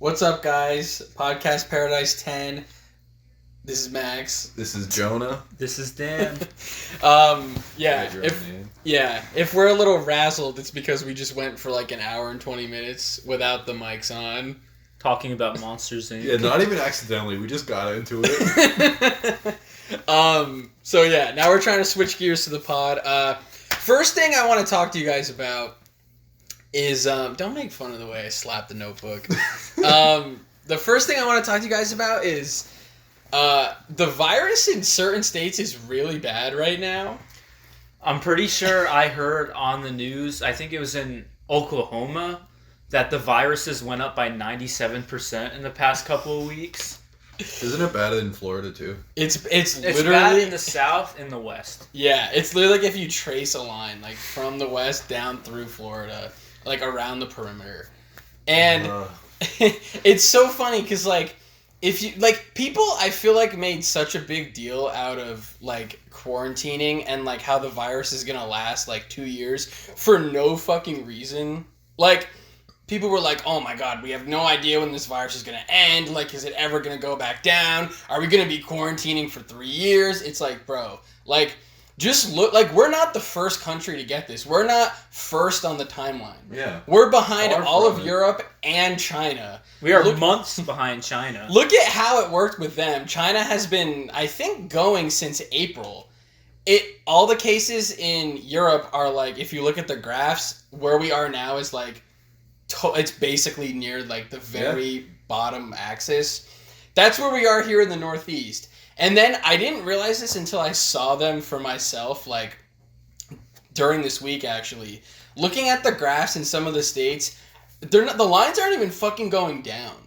What's up, guys? Podcast Paradise 10. This is Max. This is Jonah. This is Dan. If we're a little razzled, it's because we just went for like an hour and 20 minutes without the mics on. Talking about Monsters, Inc. Yeah, not even accidentally. We just got into it. Now we're trying to switch gears to the pod. First thing I want to talk to you guys about is, don't make fun of the way I slapped the notebook. The first thing I want to talk to you guys about is the virus in certain states is really bad right now. I'm pretty sure I heard on the news, I think it was in Oklahoma, that the viruses went up by 97% in the past couple of weeks. Isn't it bad in Florida too? It's literally bad in the south and the west. Yeah, it's literally like if you trace a line like from the west down through Florida, like around the perimeter. And it's so funny because like if you like people I feel like made such a big deal out of like quarantining and like how the virus is gonna last like 2 years for no fucking reason. Like people were like, oh my god, we have no idea when this virus is going to end. Like, is it ever going to go back down? Are we going to be quarantining for 3 years? It's like, bro, like, just look, like, we're not the first country to get this. We're not first on the timeline. Yeah. We're behind all of Europe and China. We are months behind China. Look at how it worked with them. China has been, I think, going since April. All the cases in Europe are like, if you look at the graphs, where we are now is like, it's basically near like the very bottom axis. That's where we are here in the Northeast. And then I didn't realize this until I saw them for myself, like during this week actually. Looking at the graphs in some of the states, the lines aren't even fucking going down.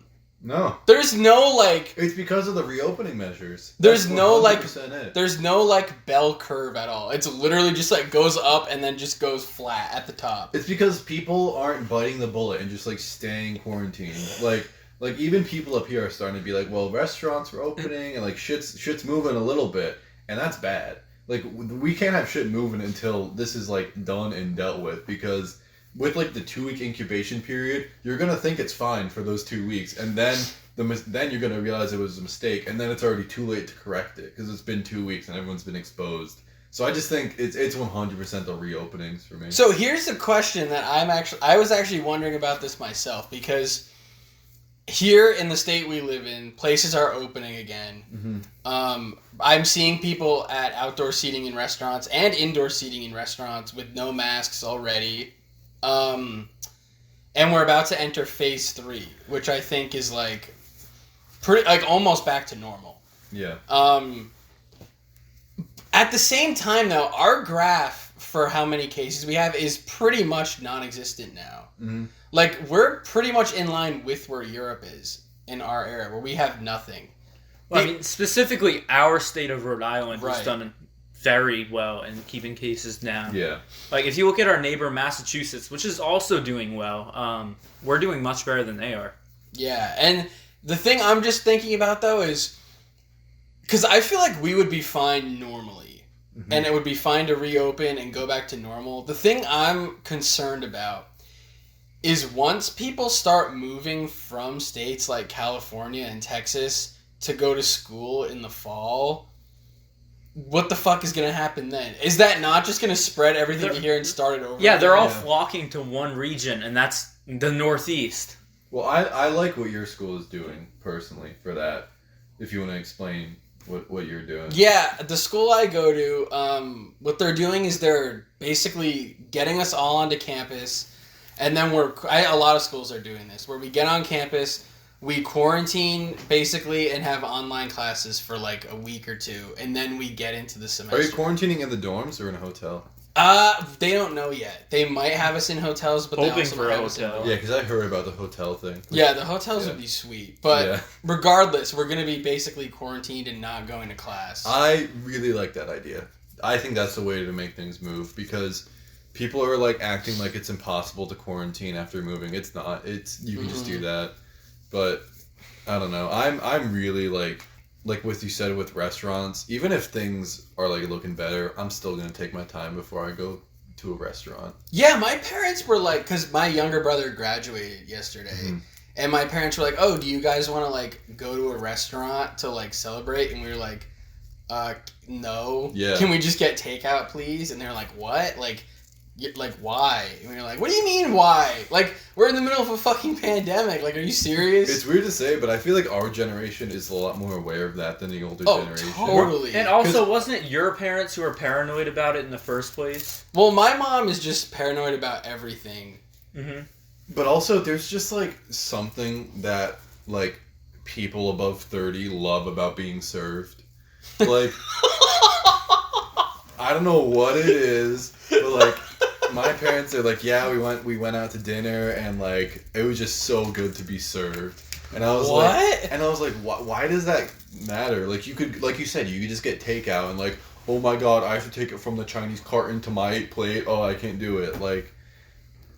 No. There's no like. It's because of the reopening measures. There's no like. It. There's no like bell curve at all. It's literally just like goes up and then just goes flat at the top. It's because people aren't biting the bullet and just like staying quarantined. Like even people up here are starting to be like, well, restaurants are opening and like shit's moving a little bit, and that's bad. Like we can't have shit moving until this is like done and dealt with, because with like the 2-week incubation period, you're gonna think it's fine for those 2 weeks, and then then you're gonna realize it was a mistake, and then it's already too late to correct it because it's been 2 weeks and everyone's been exposed. So I just think it's 100% the reopenings for me. So here's the question that I was actually wondering about this myself, because here in the state we live in, places are opening again. Mm-hmm. I'm seeing people at outdoor seating in restaurants and indoor seating in restaurants with no masks already. And we're about to enter phase 3, which I think is like pretty, like almost back to normal. Yeah. At the same time though, our graph for how many cases we have is pretty much non-existent now. Mm-hmm. Like we're pretty much in line with where Europe is in our area, where we have nothing. Well, I mean, specifically our state of Rhode Island has done very well in keeping cases down. Yeah. Like, if you look at our neighbor Massachusetts, which is also doing well, we're doing much better than they are. Yeah, and the thing I'm just thinking about, though, is... Because I feel like we would be fine normally, and it would be fine to reopen and go back to normal. The thing I'm concerned about is once people start moving from states like California and Texas to go to school in the fall... What the fuck is going to happen then? Is that not just going to spread everything to here and start it over? Yeah, they're all flocking to one region, and that's the Northeast. Well, I like what your school is doing, personally, for that. If you want to explain what you're doing. Yeah, the school I go to, what they're doing is they're basically getting us all onto campus, and then a lot of schools are doing this, where we get on campus... We quarantine, basically, and have online classes for, like, a week or two, and then we get into the semester. Are you quarantining in the dorms or in a hotel? They don't know yet. They might have us in hotels, but they also might have us in dorms. Yeah, because I heard about the hotel thing. Yeah, the hotels would be sweet, but regardless, we're going to be basically quarantined and not going to class. I really like that idea. I think that's the way to make things move, because... People are, like, acting like it's impossible to quarantine after moving. It's not. You can just do that. But I don't know. I'm really like what you said with restaurants. Even if things are like looking better, I'm still gonna take my time before I go to a restaurant. Yeah, my parents were like, because my younger brother graduated yesterday, And my parents were like, "Oh, do you guys want to like go to a restaurant to like celebrate?" And we were like, no. Yeah. Can we just get takeout, please?" And they're like, "What? Like why?" And we were like, "What do you mean why? Like we're in the middle of a fucking pandemic. Like, are you serious?" It's weird to say, but I feel like our generation is a lot more aware of that than the older generation. Totally. And also, wasn't it your parents who were paranoid about it in the first place? Well, my mom is just paranoid about everything. Mm-hmm. But also, there's just like something that like people above 30 love about being served. Like, I don't know what it is, but like my parents are like, yeah, we went out to dinner and like it was just so good to be served. And I was like, why does that matter? Like you could, like you said, you could just get takeout and like, oh my god, I have to take it from the Chinese carton to my plate. Oh, I can't do it. Like,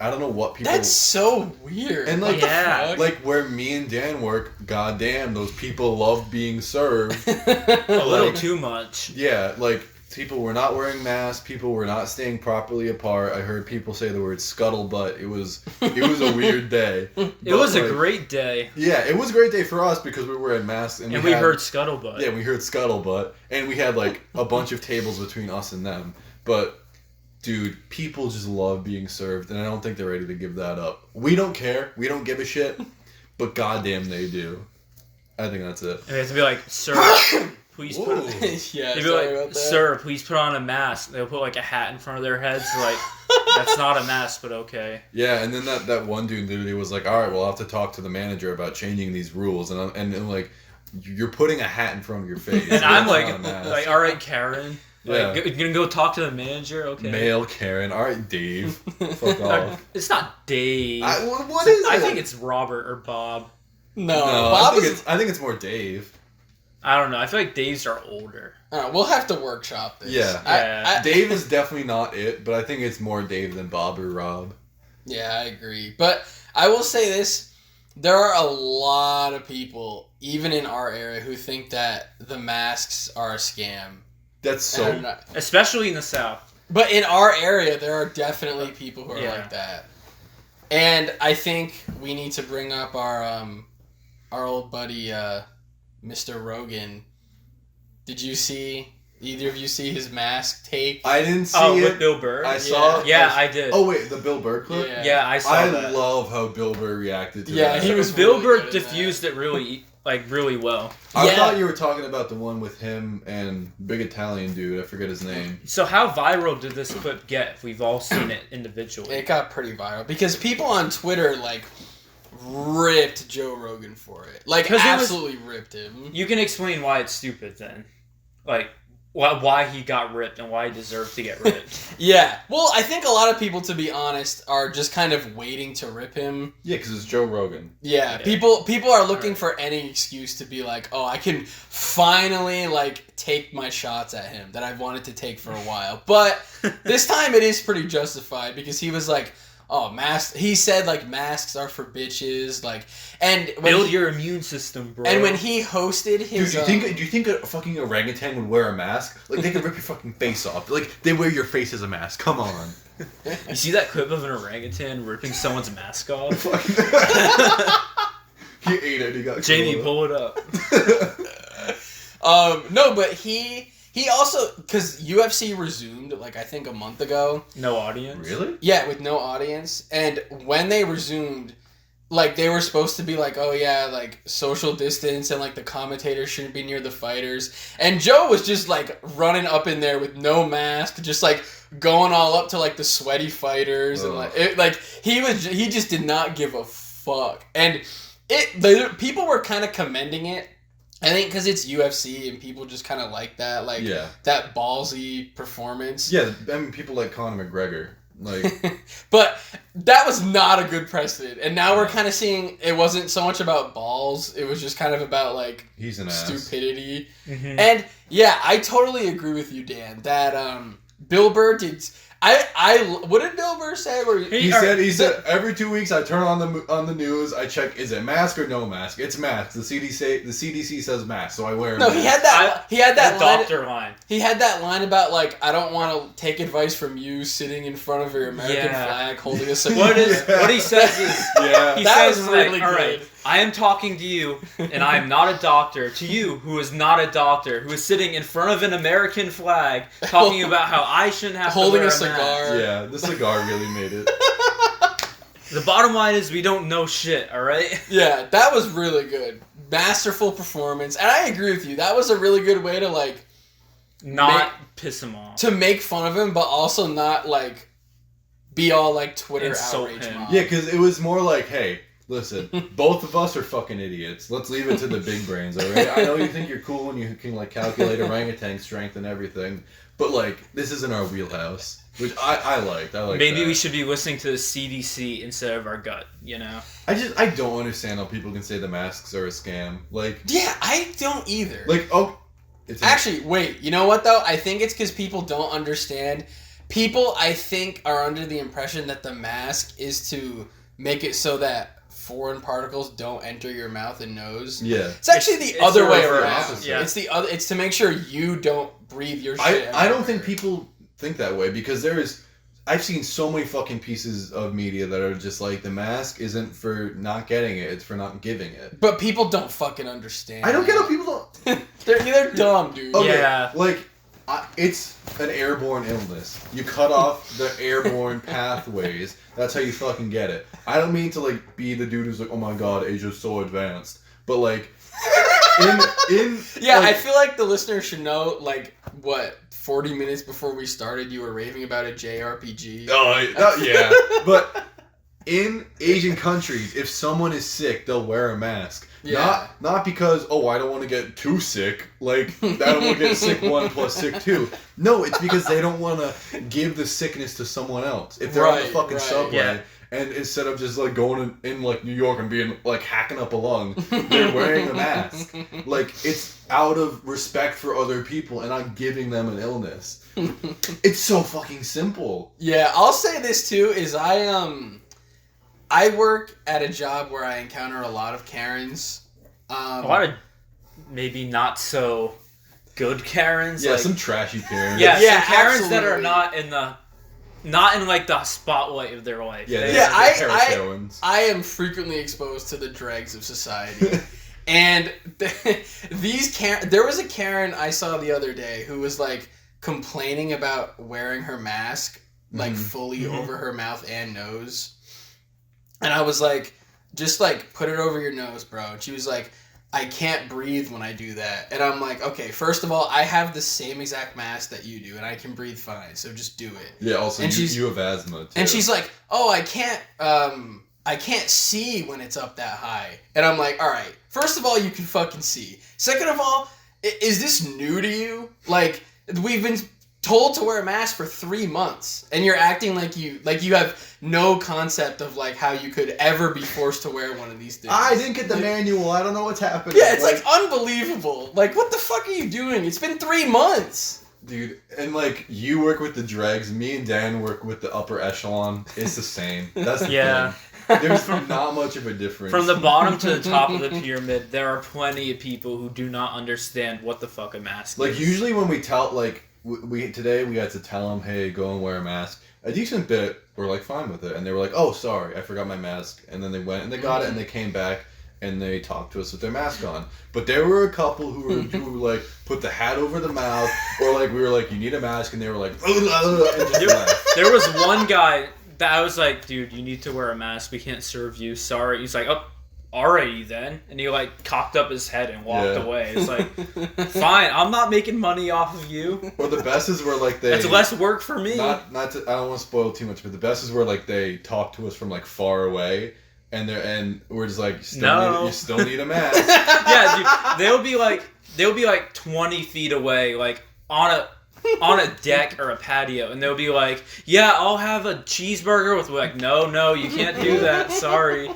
I don't know what people. That's so weird. And like, Yeah. like where me and Dan work, goddamn, those people love being served. A little too much. Yeah, like people were not wearing masks. People were not staying properly apart. I heard people say the word scuttlebutt. It was a weird day. It was like, a great day. Yeah, it was a great day for us because we were wearing masks And we heard scuttlebutt. Yeah, we heard scuttlebutt, and we had like a bunch of tables between us and them. But dude, people just love being served, and I don't think they're ready to give that up. We don't care. We don't give a shit. But goddamn, they do. I think that's it. And we have to be like, "Sir, please put." Yeah, They'd be like, "Sir, please put on a mask." They'll put like a hat in front of their heads, like that's not a mask, but okay. Yeah, and then that one dude literally was like, "All right, we'll have to talk to the manager about changing these rules," and like, you're putting a hat in front of your face, And I'm not a mask. like, "All right, Karen." Like, Yeah. you're gonna go talk to the manager? Okay. Male Karen. All right, Dave. Fuck off. It's not Dave. What is it? I think it's Robert or Bob. No, No, Bob I think it's more Dave. I don't know. I feel like Daves are older. We'll have to workshop this. Yeah. Dave is definitely not it, but I think it's more Dave than Bob or Rob. Yeah, I agree. But I will say this. There are a lot of people, even in our area, who think that the masks are a scam. That's so... Especially in the South. But in our area, there are definitely people who are Yeah. like that. And I think we need to bring up our old buddy, Mr. Rogan. Did you see... Either of you see his mask take? I didn't see it. With Bill Burr? I saw... Yeah, I did. Oh, wait, the Bill Burr clip? Yeah, I saw that. I love how Bill Burr reacted to Yeah, that. he was Bill really Burr good at diffused it really well. I thought you were talking about the one with him and big Italian dude. I forget his name. So how viral did this clip get if we've all seen it individually? It got pretty viral because people on Twitter, like, ripped Joe Rogan for it. Like, 'Cause absolutely ripped him. You can explain why it's stupid then. Like, why he got ripped and why he deserved to get ripped. Yeah. Well, I think a lot of people, to be honest, are just kind of waiting to rip him. Yeah, because it's Joe Rogan. Yeah. People are looking for any excuse to be like, oh, I can finally, like, take my shots at him that I've wanted to take for a while. But this time it is pretty justified because he was like, oh, masks. He said, like, masks are for bitches. Like, and build your immune system, bro. And when he hosted his, Dude, do you think a fucking orangutan would wear a mask? Like, they could rip your fucking face off. Like, they wear your face as a mask. Come on. You see that clip of an orangutan ripping someone's mask off? He ate it. He got Jamie, pull it up. No, but he also, because UFC resumed, like, I think a month ago. No audience? Really? Yeah, with no audience. And when they resumed, like, they were supposed to be like, oh, yeah, like, social distance and, like, the commentators shouldn't be near the fighters. And Joe was just, like, running up in there with no mask, just, like, going all up to, like, the sweaty fighters. And, he just did not give a fuck. And people were kind of commending it. I think because it's UFC and people just kind of like that, like, that ballsy performance. Yeah, I mean, people like Conor McGregor. Like, but that was not a good precedent. And now we're kind of seeing it wasn't so much about balls. It was just kind of about, like, he's an ass. Stupidity. Mm-hmm. And, yeah, I totally agree with you, Dan, that Bill Burr did... what did Bill Burr say? He said every 2 weeks I turn on the news, I check, is it mask or no mask? It's mask. The CDC says mask, so I wear a mask. No, he had that line, doctor line. He had that line about like, I don't want to take advice from you sitting in front of your American flag holding a cigar. What he says is he that says was really all right, good. I am talking to you, and I am not a doctor. To you, who is not a doctor, who is sitting in front of an American flag, talking about how I shouldn't have holding to wear a cigar. Yeah, the cigar really made it. The bottom line is we don't know shit, alright? Yeah, that was really good. Masterful performance. And I agree with you. That was a really good way to, like... Not piss him off. To make fun of him, but also not, like, be all, like, Twitter Insult outrage him. mob. Yeah, because it was more like, hey, listen, both of us are fucking idiots. Let's leave it to the big brains, alright? I know you think you're cool and you can, like, calculate orangutan strength and everything, but, like, this isn't our wheelhouse. Which I liked. Maybe that. we should be listening to the CDC instead of our gut, you know? I don't understand how people can say the masks are a scam. Like... Yeah, I don't either. Like, Actually, wait, you know what, though? I think it's because people don't understand. People, I think, are under the impression that the mask is to make it so that foreign particles don't enter your mouth and nose. Yeah. It's actually the other way around. Opposite. Yeah. It's to make sure you don't breathe your shit. I don't think people think that way because I've seen so many fucking pieces of media that are just like the mask isn't for not getting it, it's for not giving it. But people don't fucking understand. I don't get how people don't. they're dumb, dude. Okay, Yeah. Like it's an airborne illness. You cut off the airborne pathways. That's how you fucking get it. I don't mean to like be the dude who's like, oh my god, Asia's so advanced, but like in yeah, like, I feel like the listener should know like what 40 minutes before we started, you were raving about a JRPG. Yeah. But in Asian countries, if someone is sick, they'll wear a mask. Yeah. Not because, I don't want to get too sick. Like, I don't want to get sick 1 plus sick 2. No, it's because they don't want to give the sickness to someone else. If they're on the fucking subway, and instead of just, like, going in, like, New York and being, like, hacking up a lung, they're wearing a mask. Like, it's out of respect for other people and not giving them an illness. It's so fucking simple. Yeah, I'll say this, too, is I work at a job where I encounter a lot of Karens. A lot of maybe not so good Karens. Yeah, like, some trashy Karens. Yeah, Yeah, some Karens absolutely. that are not in like the spotlight of their life. Yeah, I am frequently exposed to the dregs of society. And there was a Karen I saw the other day who was like complaining about wearing her mask like fully over her mouth and nose. And I was like, just like put it over your nose, bro. And she was like, I can't breathe when I do that. And I'm like, okay, first of all, I have the same exact mask that you do, and I can breathe fine, so just do it. Yeah, also, and you have asthma, too. And she's like, oh, I can't see when it's up that high. And I'm like, all right, first of all, you can fucking see. Second of all, is this new to you? Like, we've been told to wear a mask for 3 months, and you're acting like you have no concept of like how you could ever be forced to wear one of these things. I didn't get the manual. I don't know what's happening. Yeah, it's like unbelievable. Like, what the fuck are you doing? It's been 3 months. Dude, and like you work with the dregs, me and Dan work with the upper echelon. It's the same. That's the thing. There's not much of a difference. From the bottom to the top of the pyramid, there are plenty of people who do not understand what the fuck a mask is. Like usually when we tell we had to tell them, hey, go and wear a mask. A decent bit were like fine with it, and they were like, oh, sorry, I forgot my mask, and then they went and they got it, and they came back and they talked to us with their mask on. But there were a couple who like put the hat over the mouth, or like we were like, you need a mask, and they were like, and just laughed. There was one guy that I was like, dude, you need to wear a mask. We can't serve you. Sorry. He's like, oh, alrighty then. And he like cocked up his head and walked away. It's like, fine, I'm not making money off of you. Or the best is where like That's less work for me. Not to, I don't want to spoil too much, but the best is where like they talk to us from like far away, and we're just like, you still need a mask. Yeah, dude, they'll be like 20 feet away, like on a deck or a patio, and they'll be like, yeah, I'll have a cheeseburger with, like, no, you can't do that, sorry.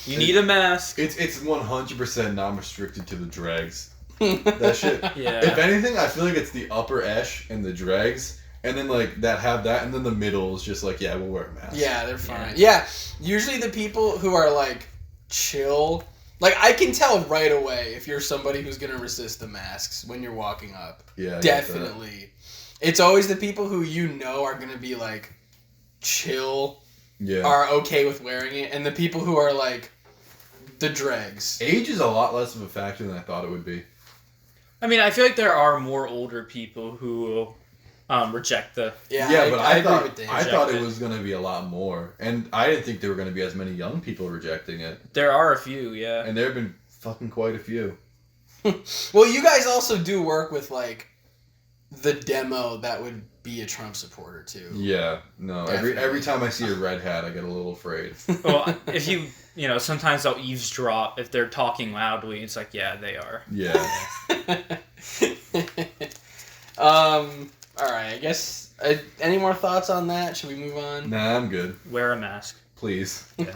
You need a mask. It's 100% not restricted to the dregs. That shit. Yeah. If anything, I feel like it's the upper esh and the dregs and then like that have that, and then the middle is just like, yeah, we'll wear a mask. Yeah, they're fine. Yeah, usually the people who are like chill, like I can tell right away if you're somebody who's gonna resist the masks when you're walking up. Yeah, definitely. It's always the people who you know are gonna be like chill, are okay with wearing it, and the people who are like the dregs. Age is a lot less of a factor than I thought it would be. I mean, I feel like there are more older people who reject the... Yeah, but I thought it it was going to be a lot more. And I didn't think there were going to be as many young people rejecting it. There are a few, yeah. And there have been fucking quite a few. Well, you guys also do work with, like, the demo that would be a Trump supporter, too. Yeah, no. Every time I see a red hat, I get a little afraid. Well, if you know, sometimes they'll eavesdrop if they're talking loudly. It's like, yeah, they are. Yeah. Alright, I guess... any more thoughts on that? Should we move on? Nah, I'm good. Wear a mask. Please. Yeah.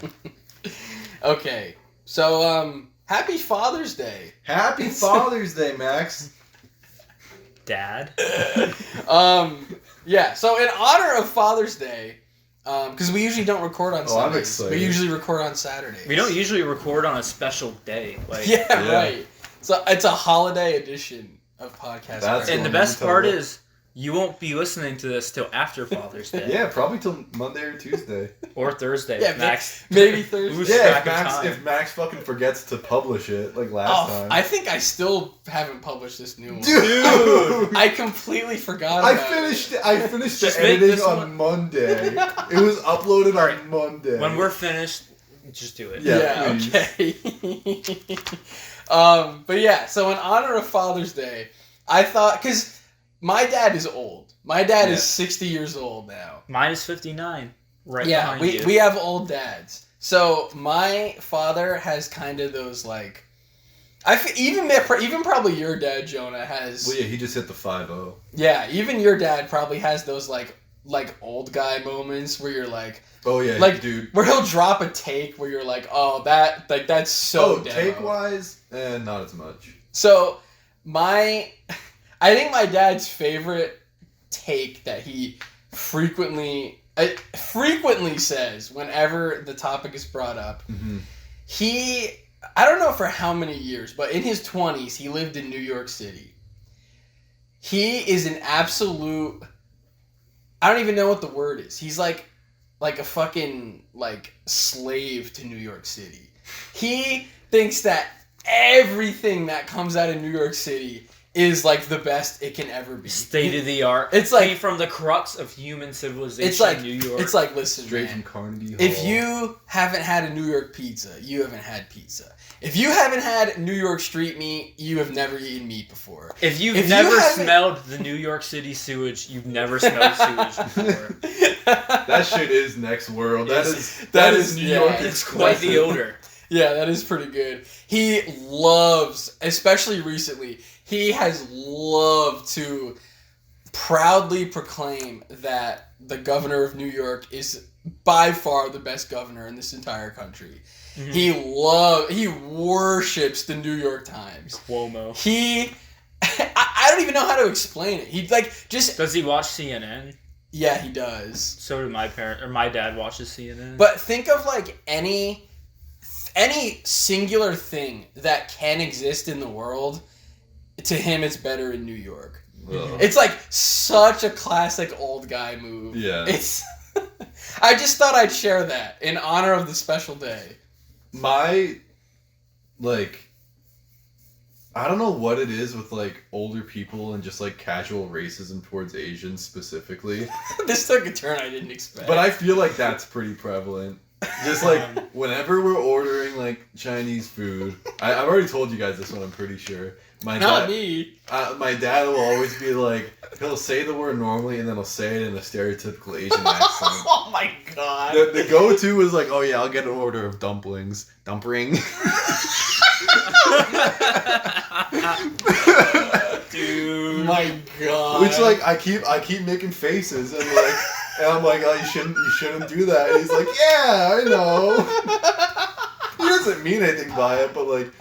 Okay, so, happy Father's Day. Happy Father's Day, Max. Dad. Yeah, so in honor of Father's Day, because we usually don't record on Sundays. I'm excited. We usually record on Saturdays. We don't usually record on a special day. Like, yeah, right. So it's a holiday edition of podcast. And the best part is, you won't be listening to this till after Father's Day. Yeah, probably till Monday or Tuesday. Or Thursday. Yeah, Max. maybe Thursday. Yeah, if Max fucking forgets to publish it, like last time. I think I still haven't published this new one. Dude! I completely forgot about it. I finished the editing on Monday. It was uploaded on Monday. When we're finished, just do it. Yeah, okay. But yeah, so in honor of Father's Day, I thought, because my dad is old. My dad is 60 years old now. Mine is 59. Right yeah, behind you. we have old dads. So my father has kind of those like, even probably your dad, Jonah, has. Well, yeah, he just hit the 5-0. Yeah, even your dad probably has those like old guy moments where you're like, oh yeah, like dude, where he'll drop a take where you're like, oh that's so. Oh, take wise, not as much. So I think my dad's favorite take that he frequently says whenever the topic is brought up. Mm-hmm. I don't know for how many years, but in his 20s, he lived in New York City. He is an absolute, I don't even know what the word is. He's like a fucking like slave to New York City. He thinks that everything that comes out of New York City is like the best it can ever be. State of the art. It's like came from the crux of human civilization. It's like New York. It's like, listen, straight man, from Carnegie Hall. if you haven't had a New York pizza, you haven't had pizza. If you haven't had New York street meat, you have never eaten meat before. If you've never smelled the New York City sewage, you've never smelled sewage before. That shit is next world. That is New York. It's quite the odor. Yeah, that is pretty good. He loves, especially recently, he has loved to proudly proclaim that the governor of New York is by far the best governor in this entire country. Mm-hmm. He worships the New York Times. Cuomo. I don't even know how to explain it. He Does he watch CNN? Yeah, he does. So do my dad watches CNN. But think of like any singular thing that can exist in the world, to him it's better in New York. Ugh. It's like such a classic old guy move. Yeah. It's I just thought I'd share that in honor of the special day. I don't know what it is with like older people and just like casual racism towards Asians specifically. This took a turn I didn't expect. But I feel like that's pretty prevalent. Just like whenever we're ordering like Chinese food, I've already told you guys this one, I'm pretty sure. Not me. My dad will always be like, he'll say the word normally and then he'll say it in a stereotypical Asian accent. Oh my god. The go-to is like, oh yeah, I'll get an order of dumplings. Dumpling. Dude. My god. Which like I keep making faces and I'm like, oh, you shouldn't do that. And he's like, yeah, I know. He doesn't mean anything by it, but like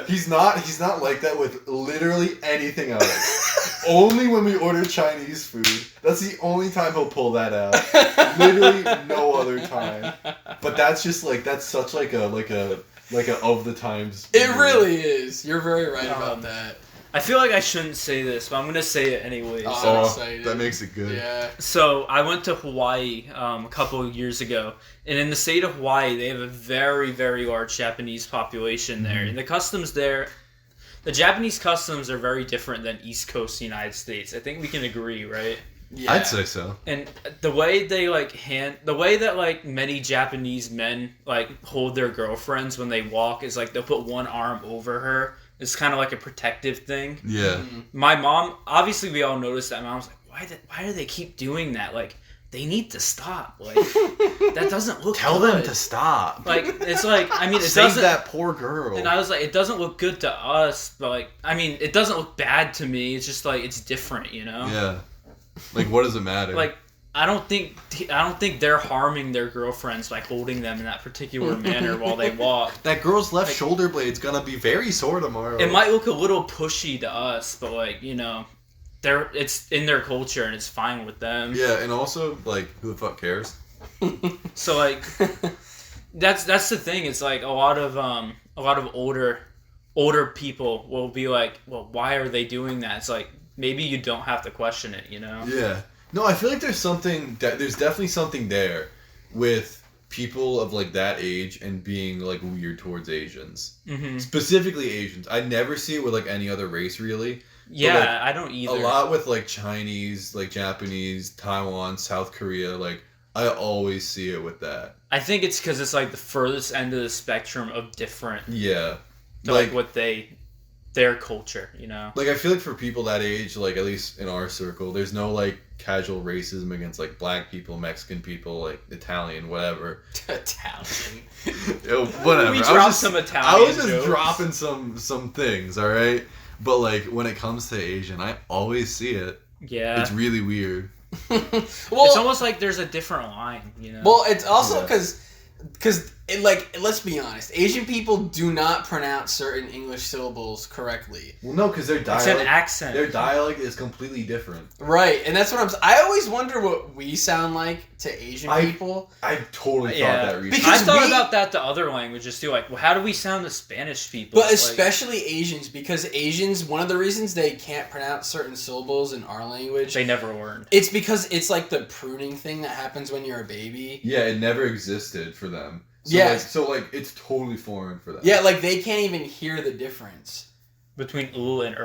he's not like that with literally anything else. only when we order Chinese food. That's the only time he'll pull that out. Literally no other time. But that's just like that's such like a of the times. It really is. You're very right about that. I feel like I shouldn't say this, but I'm gonna say it anyways. Oh, I'm excited. That makes it good. Yeah. So I went to Hawaii a couple of years ago, and in the state of Hawaii, they have a very, very large Japanese population there, and the customs there, the Japanese customs are very different than East Coast United States. I think we can agree, right? Yeah. I'd say so. And the way they the way that like many Japanese men like hold their girlfriends when they walk is like they'll put one arm over her. It's kind of like a protective thing. Yeah. Mm-hmm. My mom, obviously we all noticed that. My mom's like, why do they keep doing that? Like, they need to stop. Like, that doesn't look Tell good. them to stop. Like, it's like, I mean, it Save doesn't... that poor girl. And I was like, it doesn't look good to us, but like, I mean, it doesn't look bad to me. It's just like, it's different, you know? Yeah. Like, what does it matter? Like, I don't think they're harming their girlfriends by holding them in that particular manner while they walk. That girl's left shoulder blade's gonna be very sore tomorrow. It might look a little pushy to us, but like, you know, it's in their culture and it's fine with them. Yeah, and also, like, who the fuck cares? So like, that's the thing. It's like a lot of older people will be like, well, why are they doing that? It's like maybe you don't have to question it, you know? Yeah. No, I feel like there's definitely something there with people of like that age and being like weird towards Asians. Mm-hmm. Specifically Asians. I never see it with like any other race really. Yeah, like, I don't either. A lot with like Chinese, like Japanese, Taiwan, South Korea, like I always see it with that. I think it's because it's like the furthest end of the spectrum of different. Yeah. To like what their culture, you know? Like, I feel like for people that age, like, at least in our circle, there's no, like, casual racism against, like, black people, Mexican people, like, Italian, whatever. Italian. Whatever. We dropped some Italian I was just jokes. dropping some things, alright? But, like, when it comes to Asian, I always see it. Yeah. It's really weird. Well, it's almost like there's a different line, you know? Well, it's also because like, let's be honest, Asian people do not pronounce certain English syllables correctly. Well, no, because their It's dialect... an accent. Their dialect is completely different. Right, and that's what I always wonder what we sound like to Asian people. I totally thought that recently. Because I thought about that to other languages too. Like, well, how do we sound to Spanish people? But especially Asians, because Asians, one of the reasons they can't pronounce certain syllables in our language... They never learned. It's because it's like the pruning thing that happens when you're a baby. Yeah, it never existed for them. So Yeah. Like, it's totally foreign for them. Yeah, like, they can't even hear the difference. Between ooh and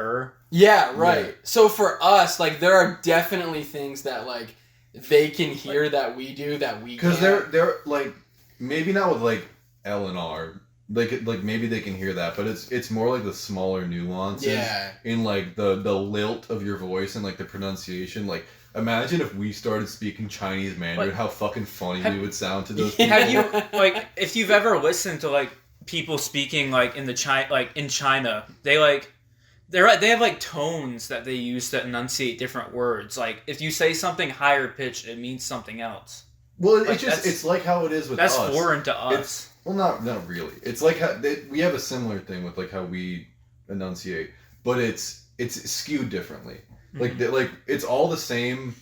Yeah, right. Yeah. So for us, like, there are definitely things that, like, they can hear that we do that we can't. Because they're like, maybe not with, like, L and R. Like maybe they can hear that, but it's more like the smaller nuances in, like, the lilt of your voice and, like, the pronunciation. Like, imagine if we started speaking Chinese Mandarin, how fucking funny we would sound to those people. Have you, like, if you've ever listened to, like, people speaking, like, in China, they have, like, tones that they use to enunciate different words. Like, if you say something higher pitched, it means something else. Well, like, it's like how it is with us. That's foreign to us. Well, not really. It's like how we have a similar thing with, like, how we enunciate, but it's skewed differently. Mm-hmm. Like it's all the same,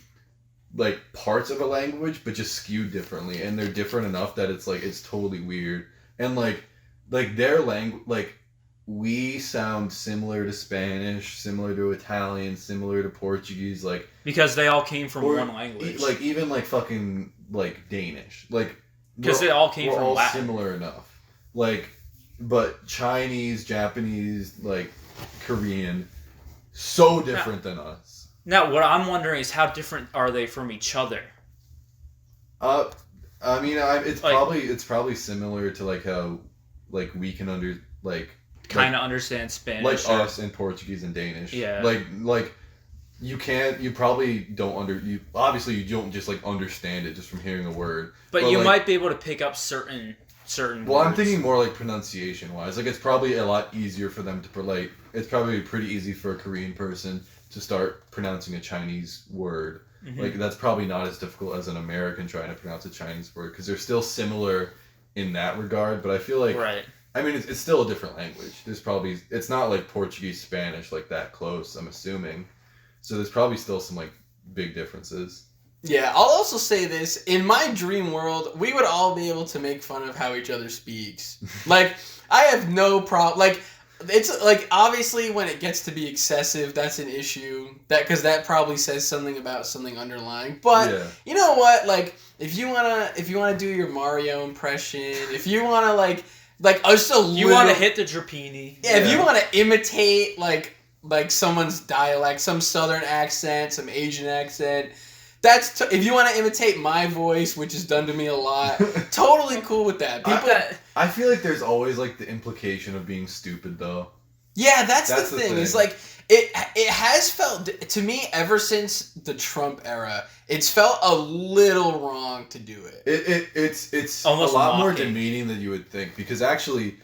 like, parts of a language, but just skewed differently, and they're different enough that it's like it's totally weird. And like their language, like, we sound similar to Spanish, similar to Italian, similar to Portuguese, like, because they all came from one language. Like, even like fucking like Danish, like, because they all came from all Latin. Similar enough, like, but Chinese, Japanese, like, Korean, so different than us. Now, what I'm wondering is how different are they from each other? I mean, it's probably similar to, like, how, like, we can kind of understand Spanish, like us in Portuguese and Danish. Yeah. Like you probably don't obviously you don't just, like, understand it just from hearing a word. But you like, might be able to pick up certain well, words. I'm thinking more like pronunciation wise. Like, it's probably a lot easier for them to it's probably pretty easy for a Korean person to start pronouncing a Chinese word. Mm-hmm. Like, that's probably not as difficult as an American trying to pronounce a Chinese word, because they're still similar in that regard. But I feel like, right. I mean, it's still a different language. It's not like Portuguese, Spanish, like, that close, I'm assuming. So there's probably still some like big differences. Yeah, I'll also say this. In my dream world, we would all be able to make fun of how each other speaks. Like, I have no problem. Like, it's like, obviously, when it gets to be excessive, that's an issue. Because that probably says something about something underlying. But, you know what? Like, if you wanna do your Mario impression, if you wanna, like just a little... You want to hit the Drapini. Yeah, if you want to imitate, like someone's dialect, some Southern accent, some Asian accent... if you want to imitate my voice, which is done to me a lot, totally cool with that. I feel like there's always like the implication of being stupid though. Yeah, that's the thing. It's like it has felt to me ever since the Trump era. It's felt a little wrong to do it. It's almost a lot mocking. more demeaning than you would think, because actually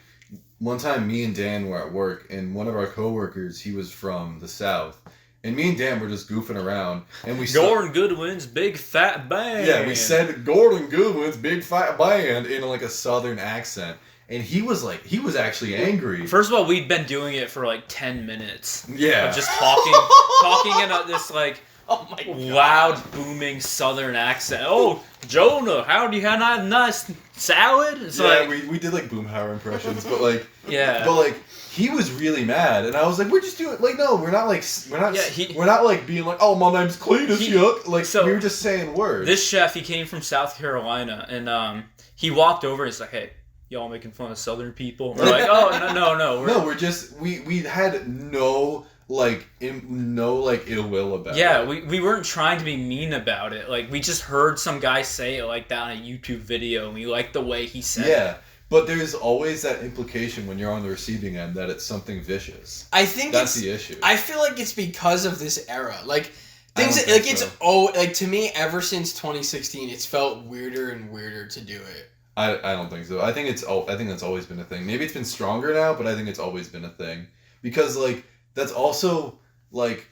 one time me and Dan were at work and one of our coworkers, he was from the South. And me and Dan were just goofing around, and we Gordon Goodwin's Big Fat Band. Yeah, we said Gordon Goodwin's Big Fat Band in like a Southern accent, and he was actually angry. First of all, we'd been doing it for like 10 minutes. Yeah, of just talking in this like loud, booming Southern accent. Oh, Jonah, how do you have a nice salad? It's we did like Boomhauer impressions, but like but like. He was really mad, and I was like, "We're just doing like no, we're not like being like, oh, my name's Cletus, yuck." Like we were just saying words. This chef, he came from South Carolina, and he walked over and he's like, "Hey, y'all making fun of Southern people?" We're like, "Oh, no, we're just we had no ill will about it. Yeah, we weren't trying to be mean about it. Like we just heard some guy say it like that on a YouTube video, and we liked the way he said it. Yeah. But there's always that implication when you're on the receiving end that it's something vicious. I think that's the issue. I feel like it's because of this era. Like things like it's to me ever since 2016, it's felt weirder and weirder to do it. I don't think so. I think that's always been a thing. Maybe it's been stronger now, but I think it's always been a thing. Because like that's also like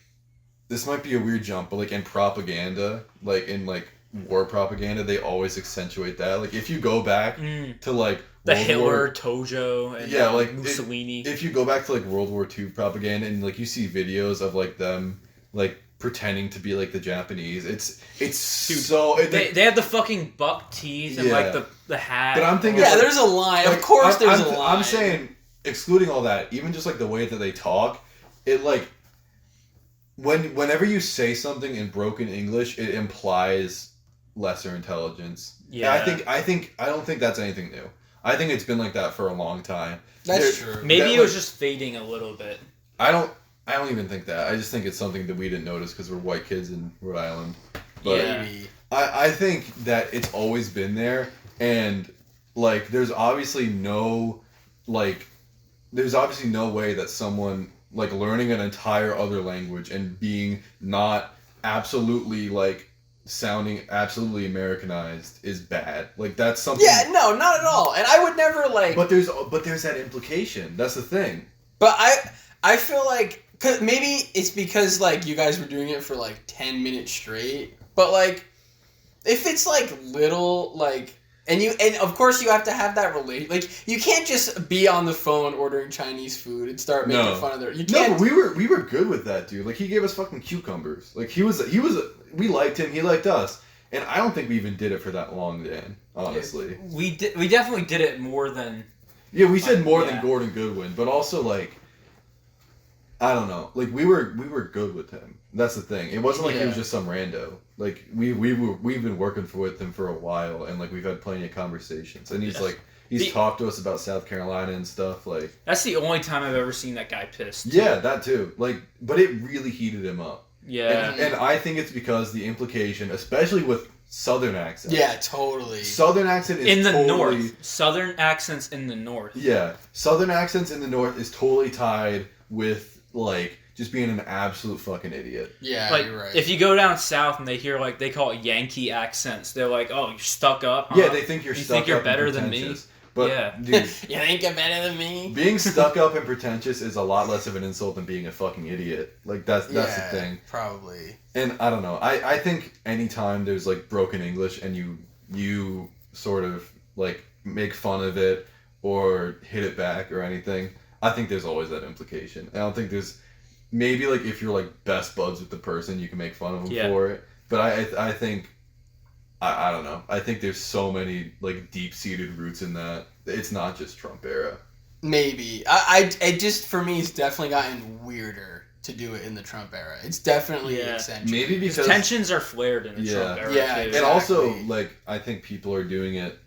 this might be a weird jump, but like in propaganda, like in like war propaganda, they always accentuate that. Like if you go back to like the Hitler, Tojo, and like Mussolini. If you go back to like World War II propaganda and like you see videos of like them like pretending to be like the Japanese, it's they have the fucking buck teeth and like the hat. But I'm thinking there's a line. Like, of course, there's a line. I'm saying excluding all that, even just like the way that they talk, it like whenever you say something in broken English, it implies lesser intelligence. Yeah, and I don't think that's anything new. I think it's been like that for a long time. That's true. Maybe it was just fading a little bit. I don't even think that. I just think it's something that we didn't notice because we're white kids in Rhode Island. But I think that it's always been there, and like there's obviously no way that someone like learning an entire other language and being not absolutely like sounding absolutely Americanized is bad. Like that's something. Yeah, no, not at all. And I would never like. But there's that implication. That's the thing. But I feel like cause maybe it's because like you guys were doing it for like 10 minutes straight. But like if it's like little like and of course you have to have that relation. Like you can't just be on the phone ordering Chinese food and start making fun of their. You can't. No, but we were good with that, dude. Like he gave us fucking cucumbers. Like he was we liked him. He liked us. And I don't think we even did it for that long, Dan. Honestly, we definitely did it more than. Yeah, we said more than Gordon Goodwin, but also like. I don't know. Like we were good with him. That's the thing. It wasn't like he was just some rando. Like we've been working with him for a while, and like we've had plenty of conversations. And he's talked to us about South Carolina and stuff. Like that's the only time I've ever seen that guy pissed. Yeah, that too. Like, but it really heated him up. Yeah, and I think it's because the implication, especially with Southern accents. Yeah, totally. Southern accent is in the north. Southern accents in the north. Yeah, Southern accents in the north is totally tied with. Like, just being an absolute fucking idiot. Yeah, like, you're right. If you go down south and they hear, like, they call it Yankee accents, they're like, oh, you're stuck up, huh? Yeah, they think you're stuck up. You think you're better than me? But, yeah. Dude, you think you're better than me? Being stuck up and pretentious is a lot less of an insult than being a fucking idiot. Like, that's the thing. Probably. And, I don't know. I think anytime there's, like, broken English and you sort of, like, make fun of it or hit it back or anything, I think there's always that implication. I don't think there's... maybe like if you're like best buds with the person, you can make fun of them for it. But I think I don't know. I think there's so many like deep seated roots in that. It's not just Trump era. Maybe it just for me it's definitely gotten weirder to do it in the Trump era. It's definitely eccentric. Maybe because tensions are flared in the Trump era. Yeah, too. exactly. And also like I think people are doing it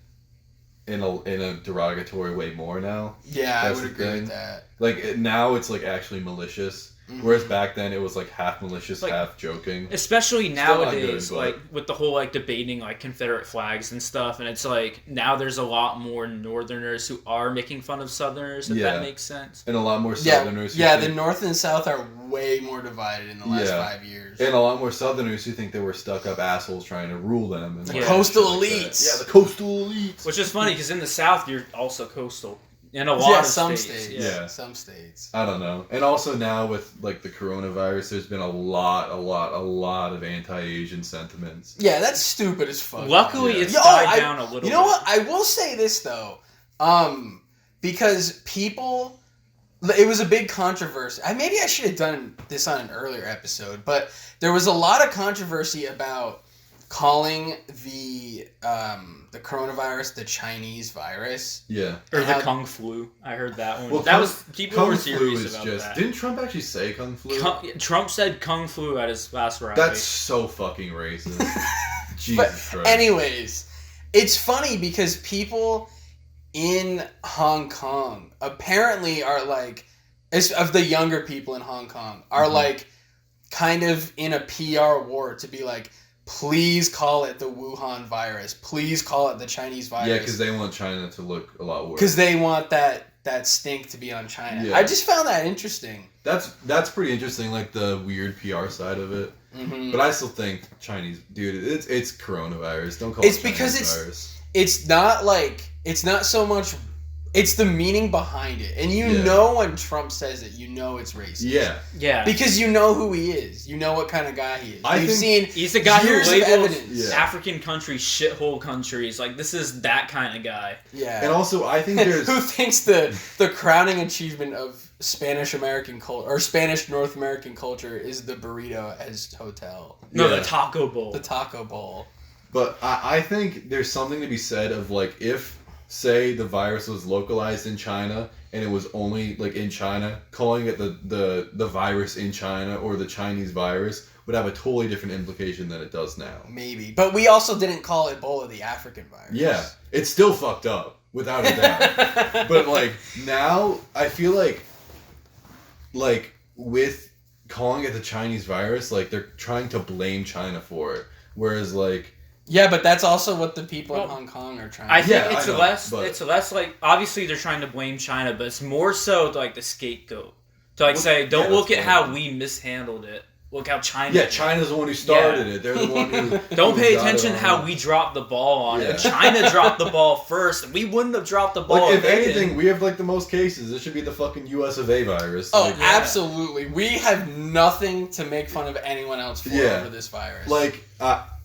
in a derogatory way more now. Yeah, I would agree with that. Like now it's like actually malicious. Whereas back then it was like half malicious, like, half joking. Especially nowadays, good, like with the whole like debating like Confederate flags and stuff, and it's like now there's a lot more Northerners who are making fun of Southerners, if that makes sense. And a lot more Southerners. Yeah, the North and South are way more divided in the last 5 years. And a lot more Southerners who think they were stuck-up assholes trying to rule them. And coastal elites. Yeah, the coastal elites. Which is funny because in the South you're also coastal. In a lot of some states. Yeah, some states. I don't know. And also now with like the coronavirus, there's been a lot of anti-Asian sentiments. Yeah, that's stupid as fuck. Luckily, it's died down a little. You know what? I will say this though, because people, it was a big controversy. Maybe I should have done this on an earlier episode, but there was a lot of controversy about calling the coronavirus the Chinese virus. Yeah. Or the Kung Flu. I heard that one. Well, that was people Kung were serious Flu about that. Didn't Trump actually say Kung Flu? Trump said Kung Flu at his last rally. That's so fucking racist. Jesus Christ. Anyways, it's funny because people in Hong Kong apparently are like, of the younger people in Hong Kong, are like kind of in a PR war to be like, please call it the Wuhan virus. Please call it the Chinese virus. Yeah, because they want China to look a lot worse. Because they want that stink to be on China. Yeah. I just found that interesting. That's pretty interesting, like the weird PR side of it. Mm-hmm. But I still think Chinese, dude, it's coronavirus. Don't call it Chinese virus. It's not so much. It's the meaning behind it. And you know when Trump says it, you know it's racist. Yeah. Yeah. Because you know who he is. You know what kind of guy he is. He's the guy who labels African countries shithole countries. Like, this is that kind of guy. Yeah. And also, I think there's... who thinks the crowning achievement of Spanish American culture, or Spanish North American culture, is the burrito as hotel. No, the taco bowl. The taco bowl. But I think there's something to be said of, like, if... say the virus was localized in China and it was only like in China, calling it the virus in China or the Chinese virus would have a totally different implication than it does now. Maybe. But we also didn't call Ebola the African virus. Yeah. It's still fucked up, without a doubt. But like now I feel like with calling it the Chinese virus, like they're trying to blame China for it. Whereas like yeah, but that's also what the people in Hong Kong are trying to do. I think it's less like, obviously they're trying to blame China, but it's more so like the scapegoat. To like say, don't look at how we mishandled it. Look how China... Yeah, China's the one who started it. They're the one who... Don't pay attention how we dropped the ball on it. China dropped the ball first. We wouldn't have dropped the ball. Like, if anything, we have like the most cases. This should be the fucking US of A virus. Oh, like, absolutely. We have nothing to make fun of anyone else for over this virus. Like,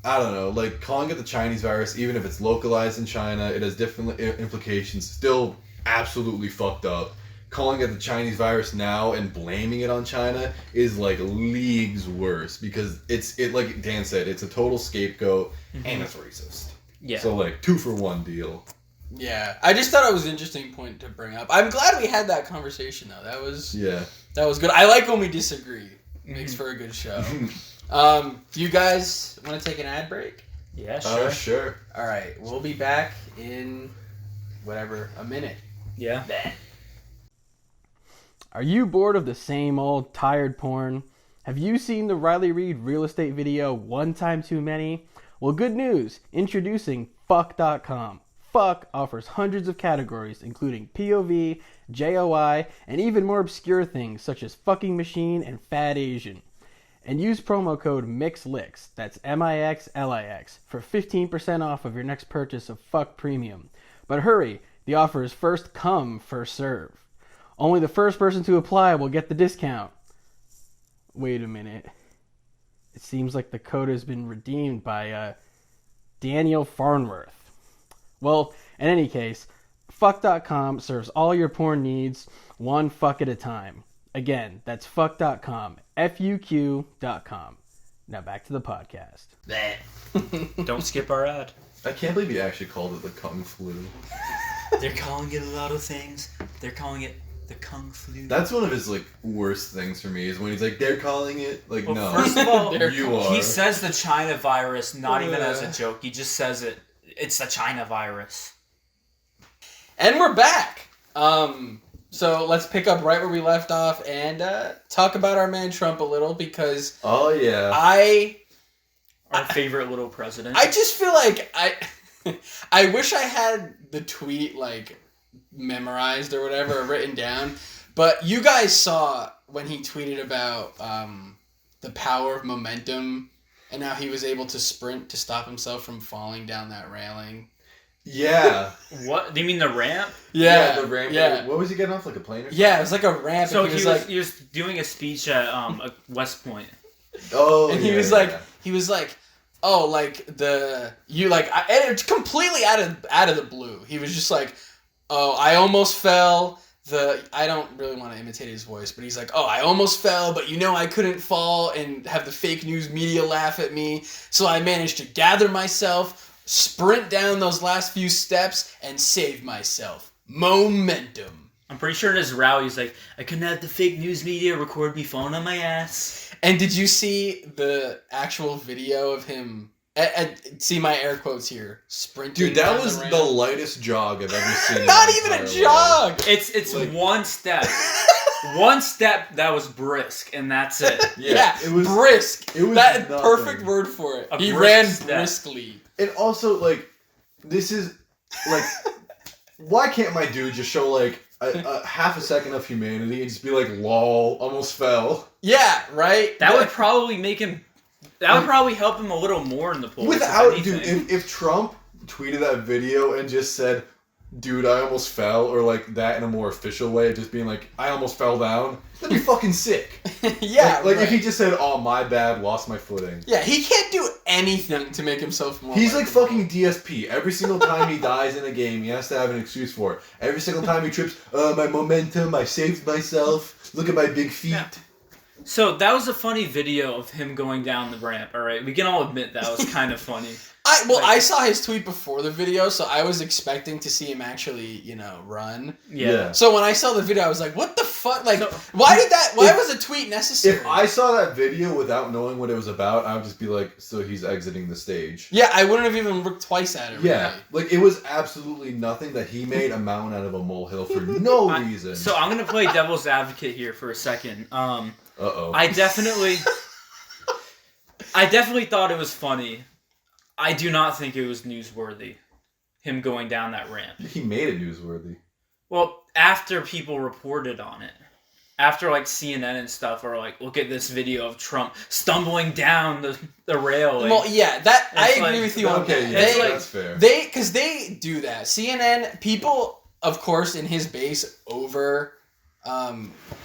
I don't know, like calling it the Chinese virus, even if it's localized in China, it has different implications. Still absolutely fucked up. Calling it the Chinese virus now and blaming it on China is like leagues worse because it like Dan said, it's a total scapegoat and it's racist. Yeah. So like 2-for-1 deal. Yeah, I just thought it was an interesting point to bring up. I'm glad we had that conversation though. That was good. I like when we disagree. It makes for a good show. Do you guys want to take an ad break? Yeah, sure. Sure. All right, we'll be back in a minute. Yeah. Are you bored of the same old tired porn? Have you seen the Riley Reid real estate video One Time Too Many? Well, good news. Introducing Fuck.com. Fuck offers hundreds of categories, including POV, JOI, and even more obscure things such as fucking machine and fat Asian. And use promo code MIXLIX, that's MIXLIX, for 15% off of your next purchase of Fuck Premium. But hurry, the offer is first come, first serve. Only the first person to apply will get the discount. Wait a minute. It seems like the code has been redeemed by Daniel Farnworth. Well, in any case, Fuck.com serves all your porn needs one fuck at a time. Again, that's fuck.com. FUQ.com. Now back to the podcast. Don't skip our ad. I can't believe he actually called it the Kung Flu. They're calling it a lot of things. They're calling it the Kung Flu. That's one of his like worst things for me is when he's like, they're calling it like, Well, no. first of all, you are. he says the China virus not even as a joke. He just says it. It's the China virus. And we're back. So let's pick up right where we left off and talk about our man Trump a little because Oh yeah. Our favorite little president. I just feel like I wish I had the tweet like memorized or whatever or written down, but you guys saw when he tweeted about the power of momentum and how he was able to sprint to stop himself from falling down that railing. Yeah. What? Do you mean the ramp? Yeah, the ramp. Yeah, What was he getting off, like a plane or something? yeah. It was like a ramp. So and he was doing a speech at West Point. Oh, and he was like, oh, like and it's completely out of the blue. He was just like, oh, I almost fell. I don't really want to imitate his voice, but he's like, oh, I almost fell, but I couldn't fall and have the fake news media laugh at me. So I managed to gather myself, sprint down those last few steps, and save myself. Momentum. I'm pretty sure in his rally he's like, I couldn't have the fake news media record me falling on my ass. And did you see the actual video of him? See my air quotes here. Sprinting. Dude, that down was ramp? the lightest jog I've ever seen. Not even a jog. It's Like- one step. One step that was brisk, and that's it. Yeah, it was brisk. It was that nothing. perfect word for it. A He brisk ran step. briskly. And also, like, this is like, why can't my dude just show like a half a second of humanity and just be like, lol, almost fell. Yeah, right. That would probably make him. That would probably help him a little more in the polls. Without, if dude, anything. if Trump tweeted that video and just said, dude, I almost fell, or like that in a more official way, just being like, I almost fell down, that'd be fucking sick. Yeah, like right. if he just said, oh, my bad, lost my footing. Yeah, he can't do anything to make himself more. He's like likable. fucking DSP. Every single time he dies in a game, he has to have an excuse for it. Every single time he trips, my momentum, I saved myself, look at my big feet. Yeah. So that was a funny video of him going down the ramp. All right, we can all admit that was kind of funny. I saw his tweet before the video, so I was expecting to see him actually, run. Yeah. So when I saw the video, I was like, "What the fuck? Like, So, why was a tweet necessary?" If I saw that video without knowing what it was about, I would just be like, so he's exiting the stage. Yeah, I wouldn't have even looked twice at it. Yeah, Really. like it was absolutely nothing that he made a mountain out of a molehill for no reason. So I'm gonna play devil's advocate here for a second. Uh-oh. I definitely thought it was funny. I do not think it was newsworthy. Him going down that ramp. He made it newsworthy. Well, after people reported on it. After, like, CNN and stuff are like, look at this video of Trump stumbling down the railing. Well, yeah, that I It's agree like- with you on Okay, that. yeah, It's like- that's fair. Because they do that. CNN people, of course, in his base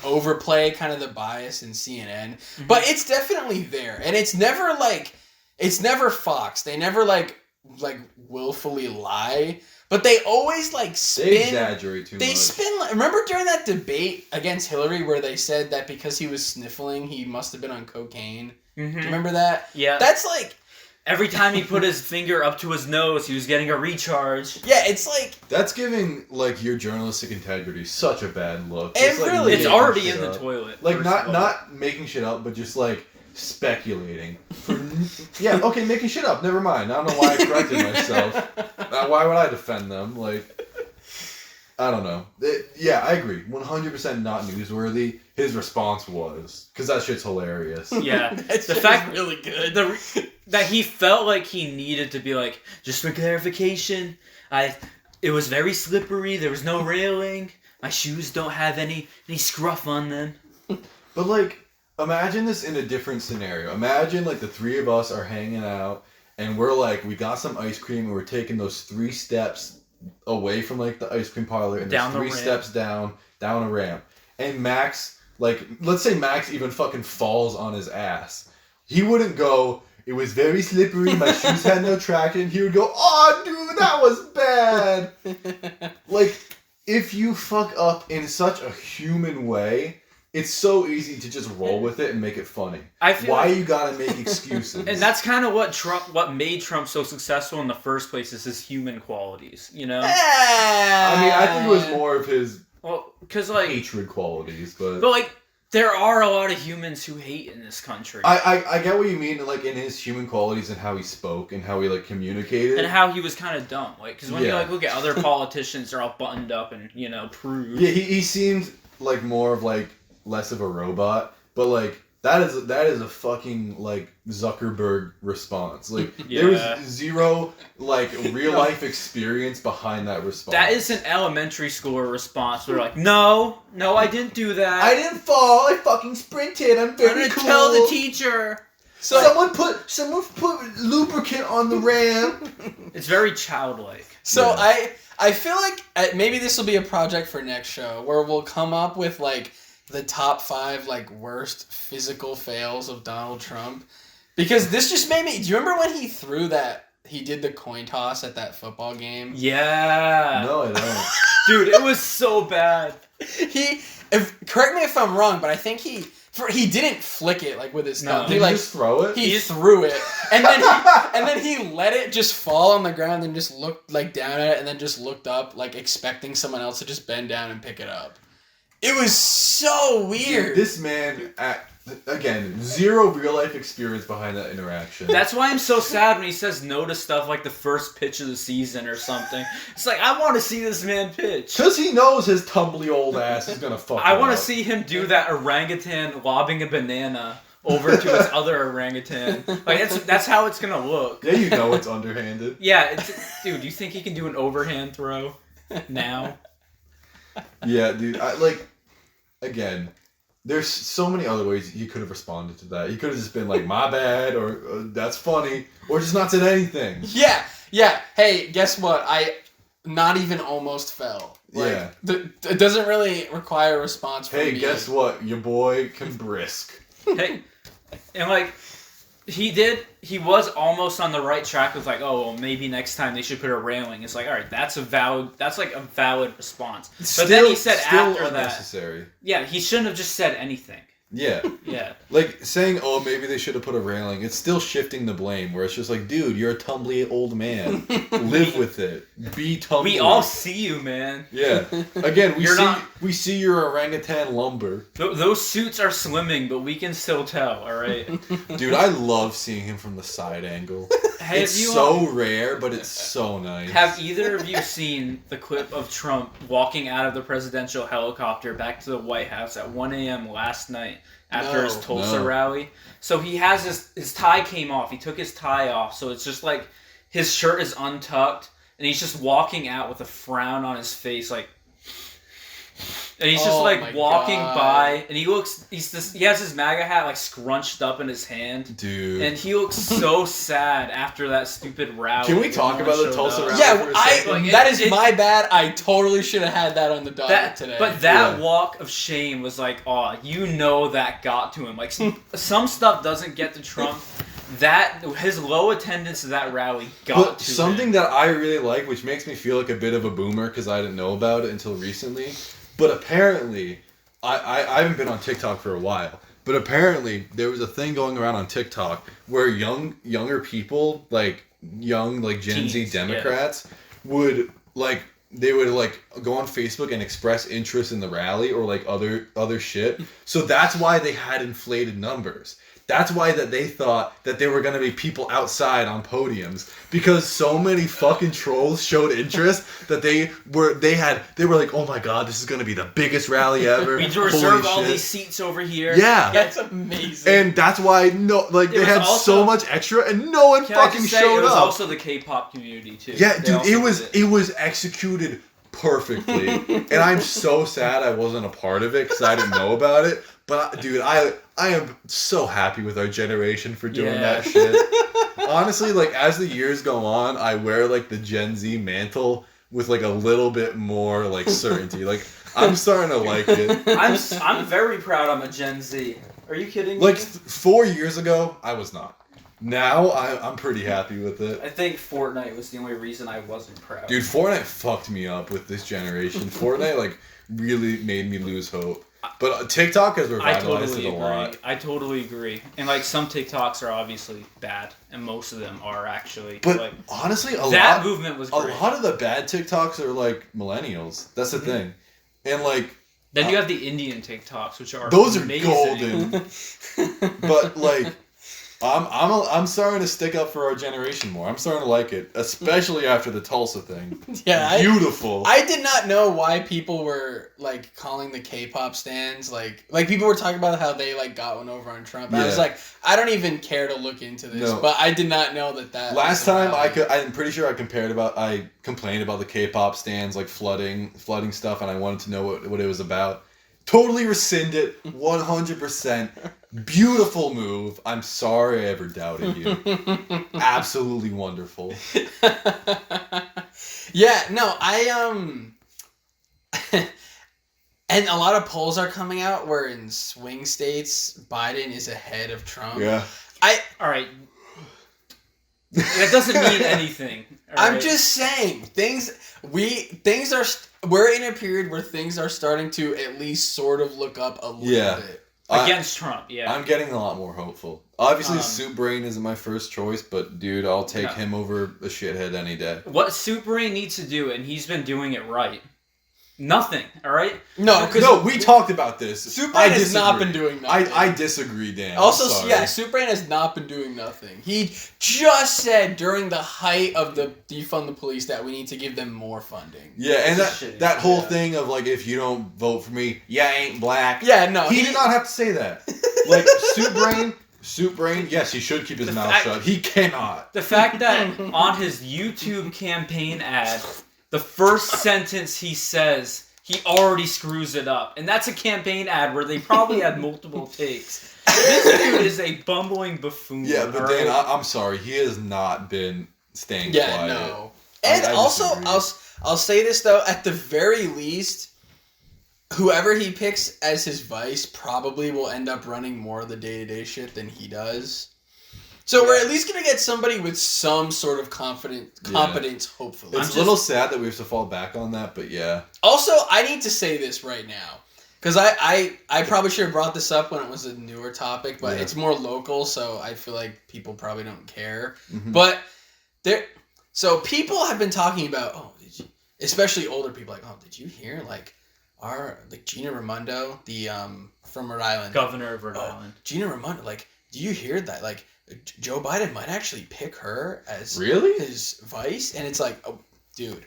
overplay kind of the bias in CNN, but it's definitely there, and it's never Fox. They never like willfully lie, but they always like spin. They exaggerate too They much. spin. Remember during that debate against Hillary where they said that because he was sniffling, he must have been on cocaine. Do you remember that? Yeah. That's like. Every time he put his finger up to his nose, he was getting a recharge. Yeah, it's like. That's giving like your journalistic integrity such a bad look. It Just, like, really It's making already shit in the up. toilet. Like first of all. not making shit up, but just like speculating. Yeah, okay, making shit up. Never mind. I don't know why I corrected myself. Why would I defend them? Like, I don't know. Yeah, I agree. 100% not newsworthy. His response was because that shit's hilarious. Yeah. That's The fact really good. that he felt like he needed to be like, just for clarification, it was very slippery, there was no railing, my shoes don't have any scruff on them. But like, imagine this in a different scenario. Imagine like the three of us are hanging out and we're like, we got some ice cream and we're taking those 3 steps away from like the ice cream parlor and Down there's the 3 ramp. steps down a ramp. And Max, like, let's say Max even fucking falls on his ass. He wouldn't go, it was very slippery, my shoes had no traction. He would go, oh dude, that was bad. Like, if you fuck up in such a human way, it's so easy to just roll with it and make it funny. I feel Why like, you gotta make excuses? and that's kind of what made Trump so successful in the first place is his human qualities, you know? I mean, I think it was more of his Well, because like hatred qualities, but like there are a lot of humans who hate in this country, I get what you mean, like in his human qualities and how he spoke and how he like communicated and how he was kind of dumb. Like, because when you Yeah. like look at other politicians, they're all buttoned up and prude. Yeah, he seemed like more of like less of a robot, but like that is a fucking like Zuckerberg response. Like there was zero like real life experience behind that response. That is an elementary schooler response. They're like, no, I didn't do that. I didn't fall. I fucking sprinted. I'm very I'm gonna cool. tell the teacher. So someone put lubricant on the ramp. It's very childlike. So Yeah. I feel like maybe this will be a project for next show where we'll come up with like the top 5 like worst physical fails of Donald Trump, because this just made me. Do you remember when he did the coin toss at that football game? Yeah. No, I don't. Dude, it was so bad. Correct me if I'm wrong, but I think he didn't flick it like with his thumb. No. Did He like just throw it? he threw it, and then he let it just fall on the ground and just looked like down at it, and then just looked up like expecting someone else to just bend down and pick it up. It was so weird. This man, again, zero real life experience behind that interaction. That's why I'm so sad when he says no to stuff like the first pitch of the season or something. It's like, I want to see this man pitch. Because he knows his tumbly old ass is gonna fuck I him want to up. see him do that orangutan lobbing a banana over to his other orangutan. Like that's how it's gonna look. Yeah, you know it's underhanded. Yeah, dude. Do you think he can do an overhand throw now? Yeah, dude. Again, there's so many other ways he could have responded to that. He could have just been like, "My bad," or "That's funny," or just not said anything. Yeah. Hey, guess what? I not even almost fell. Like, Yeah. It doesn't really require a response from Hey, me. guess what? Your boy can brisk. Hey, and like he was almost on the right track with like, oh well, maybe next time they should put a railing. It's like, all right, that's like a valid response. But then he said after unnecessary. yeah, he shouldn't have just said anything. Yeah. Yeah. Like, saying, oh, maybe they should have put a railing, it's still shifting the blame, where it's just like, dude, you're a tumbly old man. Live with it. Be tumbly. We all see you, man. Yeah. Again, You're we see your orangutan lumber. Those suits are slimming, but we can still tell, alright? Dude, I love seeing him from the side angle. It's you, so rare, but it's so nice. Have either of you seen the clip of Trump walking out of the presidential helicopter back to the White House at 1 a.m. last night after his Tulsa rally? So he has his tie came off. He took his tie off, so it's just like his shirt is untucked, and he's just walking out with a frown on his face, like... And he's just like walking by, and he has his MAGA hat like scrunched up in his hand. Dude. And he looks so sad after that stupid rally. Can we talk about the Tulsa rally? Yeah, for a second? that is my bad. I totally should have had that on the docket today. But that walk of shame was like, oh, that got to him. Like some stuff doesn't get to Trump. His low attendance at that rally got to something him. that I really like, which makes me feel like a bit of a boomer because I didn't know about it until recently. But apparently, I haven't been on TikTok for a while. But apparently, there was a thing going around on TikTok where younger people, like young Gen Z Democrats, would go on Facebook and express interest in the rally or like other shit. So that's why they had inflated numbers. That's why they thought that there were going to be people outside on podiums, because so many fucking trolls showed interest that they were like, oh my god, this is going to be the biggest rally ever. We reserve all these seats over here. Yeah. That's amazing. And that's why they had so much extra and no one fucking showed up. It was also the K-pop community too. Yeah, dude, it was executed perfectly. And I'm so sad I wasn't a part of it because I didn't know about it. But dude, I am so happy with our generation for doing that shit. Honestly, like as the years go on, I wear like the Gen Z mantle with like a little bit more like certainty. Like I'm starting to like it. I'm very proud I'm a Gen Z. Are you kidding me? Like 4 years ago, I was not. Now I'm pretty happy with it. I think Fortnite was the only reason I wasn't proud. Dude, Fortnite fucked me up with this generation. Fortnite like really made me lose hope. But TikTok has I revitalized totally it a lot. I totally agree. And like some TikToks are obviously bad, and most of them are actually. But like, honestly, that movement was great. A lot of the bad TikToks are like millennials. That's the thing. And like Then you have the Indian TikToks, which are those amazing. are golden. But like I'm starting to stick up for our generation more. I'm starting to like it, especially after the Tulsa thing. Yeah, beautiful. I did not know why people were like calling the K-pop stands like people were talking about how they like got one over on Trump. I was like, I don't even care to look into this, but I did not know that. Last time I'm pretty sure I complained about the K-pop stands like flooding stuff, and I wanted to know what it was about. Totally rescind it, 100%. Beautiful move. I'm sorry I ever doubted you. Absolutely wonderful. Yeah, no, and a lot of polls are coming out where in swing states Biden is ahead of Trump. Yeah. All right. That doesn't mean anything. I'm just saying we're in a period where things are starting to at least sort of look up a little bit. Against Trump, yeah. I'm getting a lot more hopeful. Obviously, Soup Brain isn't my first choice, but dude, I'll take him over a shithead any day. What Soup Brain needs to do, and he's been doing it right. Nothing, all right? No, we talked about this. Soup Brain has not been doing nothing. I disagree, Dan. Also, yeah, Soup Brain has not been doing nothing. He just said during the height of the defund the police that we need to give them more funding. Yeah, and that whole thing of like, if you don't vote for me, you ain't black. Yeah, no. He did not have to say that. Like, Soup Brain, yes, he should keep his mouth shut. He cannot. The fact that on his YouTube campaign ad, the first sentence he says, he already screws it up. And that's a campaign ad where they probably had multiple takes. This dude is a bumbling buffoon. Yeah, but Dan, I'm sorry. He has not been staying quiet. Yeah, no. And also, I'll say this, though. At the very least, whoever he picks as his vice probably will end up running more of the day-to-day shit than he does. So we're at least going to get somebody with some sort of competence, hopefully. It's a little sad that we have to fall back on that, but yeah. Also, I need to say this right now. Because I probably should have brought this up when it was a newer topic, but it's more local, so I feel like people probably don't care. Mm-hmm. But so people have been talking about, especially older people, like, did you hear, like Gina Raimondo, the from Rhode Island, governor of Rhode Island. Gina Raimondo, like, do you hear that? Like, Joe Biden might actually pick her as his vice, and it's like, dude,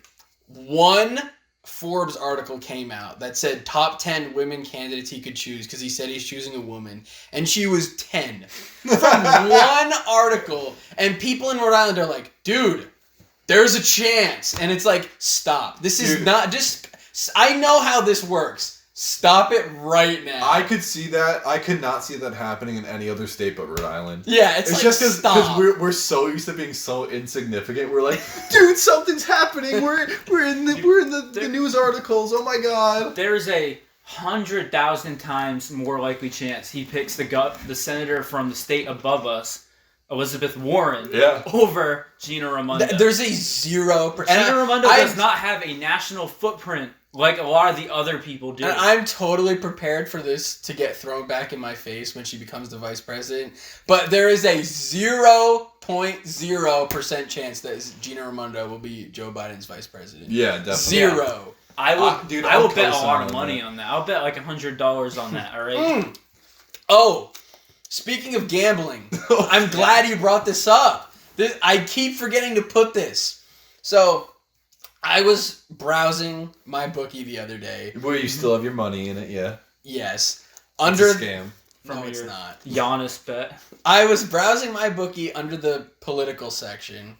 one Forbes article came out that said top 10 women candidates he could choose because he said he's choosing a woman, and she was 10 from one article, and people in Rhode Island are like, dude, there's a chance, and it's like, stop. This is not just. I know how this works. Stop it right now. I could see that. I could not see that happening in any other state but Rhode Island. Yeah, it's like, just because we're so used to being so insignificant. We're like, dude, something's happening. We're in the news articles. Oh my god. There's a 100,000 times more likely chance he picks the senator from the state above us, Elizabeth Warren, over Gina Raimondo. There's a 0%. Gina Raimondo does not have a national footprint like a lot of the other people do. And I'm totally prepared for this to get thrown back in my face when she becomes the vice president. But there is a 0.0% chance that Gina Raimondo will be Joe Biden's vice president. Yeah, definitely. 0. Yeah. I will bet a lot of money on that. I'll bet like $100 on that, alright? Oh, speaking of gambling, I'm glad you brought this up. I keep forgetting to put this. So, I was browsing my bookie the other day. Where you still have your money in it, yeah? Yes. It's a scam. No, it's not. Giannis bet. I was browsing my bookie under the political section.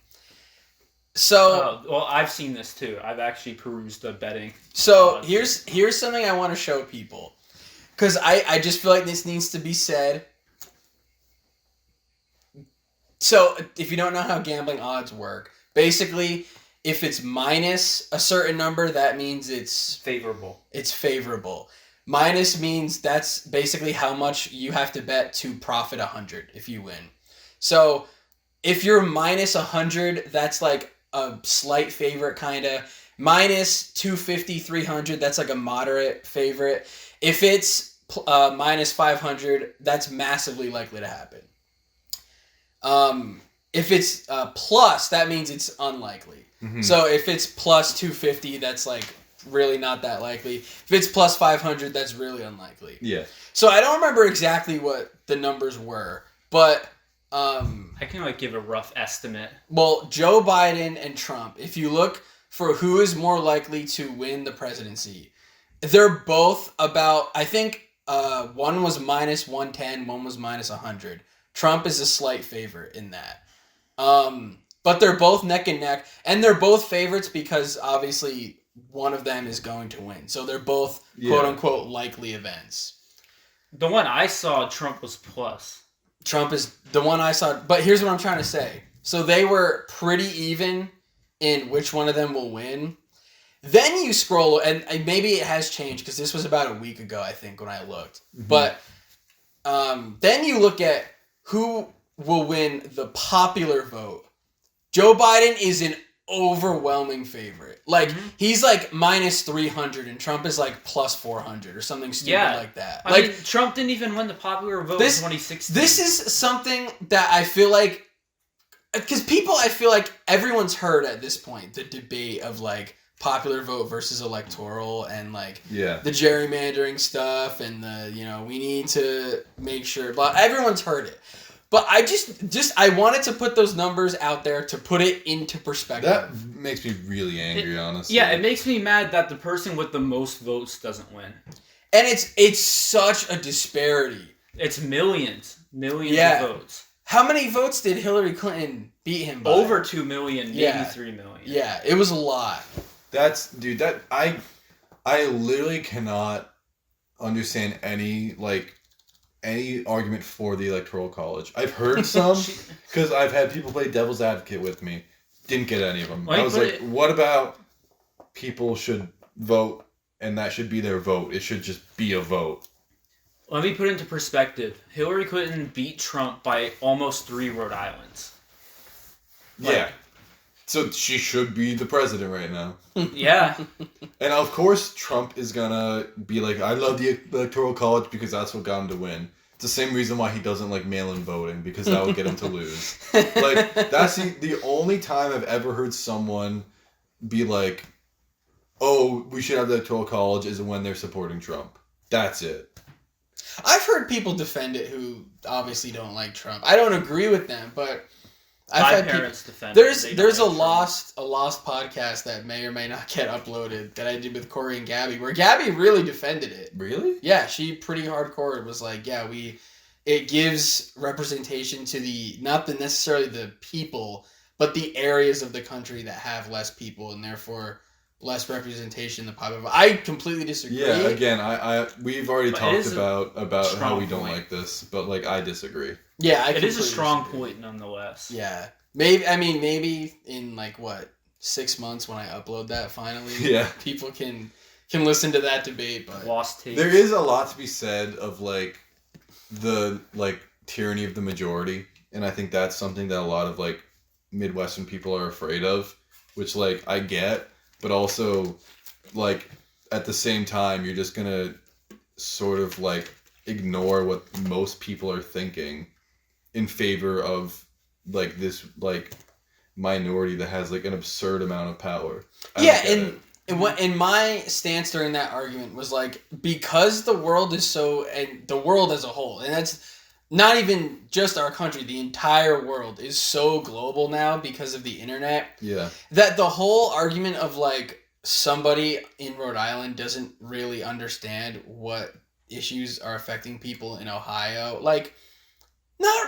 So, well, I've seen this too. I've actually perused the betting. So here's something I want to show people, because I just feel like this needs to be said. So if you don't know how gambling odds work, basically, if it's minus a certain number, that means it's favorable. It's favorable. Minus means that's basically how much you have to bet to profit 100 if you win. So if you're minus 100, that's like a slight favorite kind of. Minus 250, 300, that's like a moderate favorite. If it's minus 500, that's massively likely to happen. If it's plus, that means it's unlikely. Mm-hmm. So if it's plus 250, that's like really not that likely. If it's plus 500, that's really unlikely. Yeah. So I don't remember exactly what the numbers were, but I can like give a rough estimate. Well, Joe Biden and Trump, if you look for who is more likely to win the presidency, they're both about, I think one was minus 110, one was minus 100. Trump is a slight favorite in that. But they're both neck and neck, and they're both favorites because obviously one of them is going to win. So they're both quote-unquote likely events. The one I saw, Trump was plus. Trump is the one I saw, but here's what I'm trying to say. So they were pretty even in which one of them will win. Then you scroll, and maybe it has changed because this was about a week ago, I think, when I looked. Mm-hmm. But then you look at who will win the popular vote. Joe Biden is an overwhelming favorite. Like, he's like minus 300 and Trump is like plus 400 or something stupid like that. I mean, Trump didn't even win the popular vote in 2016. This is something that I feel like, because I feel like everyone's heard at this point the debate of like popular vote versus electoral and like the gerrymandering stuff and the, we need to make sure, but everyone's heard it. But I wanted to put those numbers out there to put it into perspective. That makes me really angry, honestly. Yeah, it makes me mad that the person with the most votes doesn't win. And it's such a disparity. It's millions of votes. How many votes did Hillary Clinton beat him by? Over 2 million, maybe 3 million. Yeah, it was a lot. I literally cannot understand any argument for the Electoral College. I've heard some, because I've had people play devil's advocate with me. Didn't get any of them. I was like, what about people should vote, and that should be their vote? It should just be a vote. Let me put it into perspective. Hillary Clinton beat Trump by almost 3 Rhode Islands. Yeah. So she should be the president right now. Yeah. And of course Trump is gonna be like, I love the Electoral College because that's what got him to win. It's the same reason why he doesn't like mail-in voting, because that would get him to lose. Like, that's the only time I've ever heard someone be like, oh, we should have the Electoral College, is when they're supporting Trump. That's it. I've heard people defend it who obviously don't like Trump. I don't agree with them, but my parents defend it. There's a lost podcast that may or may not get uploaded that I did with Corey and Gabby, where Gabby really defended it. Really? Yeah, she pretty hardcore. It was like, it gives representation to not necessarily the people, but the areas of the country that have less people and therefore less representation in the popular. I completely disagree. Yeah, again, we've already talked about how we don't like this, but like I disagree. Yeah, it is a strong point nonetheless. Yeah, maybe in like 6 months when I upload that finally, people can listen to that debate. But lost taste. There is a lot to be said of like the tyranny of the majority, and I think that's something that a lot of like Midwestern people are afraid of, which like I get, but also like at the same time you're just gonna sort of like ignore what most people are thinking in favor of like this like minority that has like an absurd amount of power. And my stance during that argument was like, because the world is and the world as a whole, and that's not even just our country, the entire world is so global now because of the internet. Yeah. That the whole argument of like somebody in Rhode Island doesn't really understand what issues are affecting people in Ohio,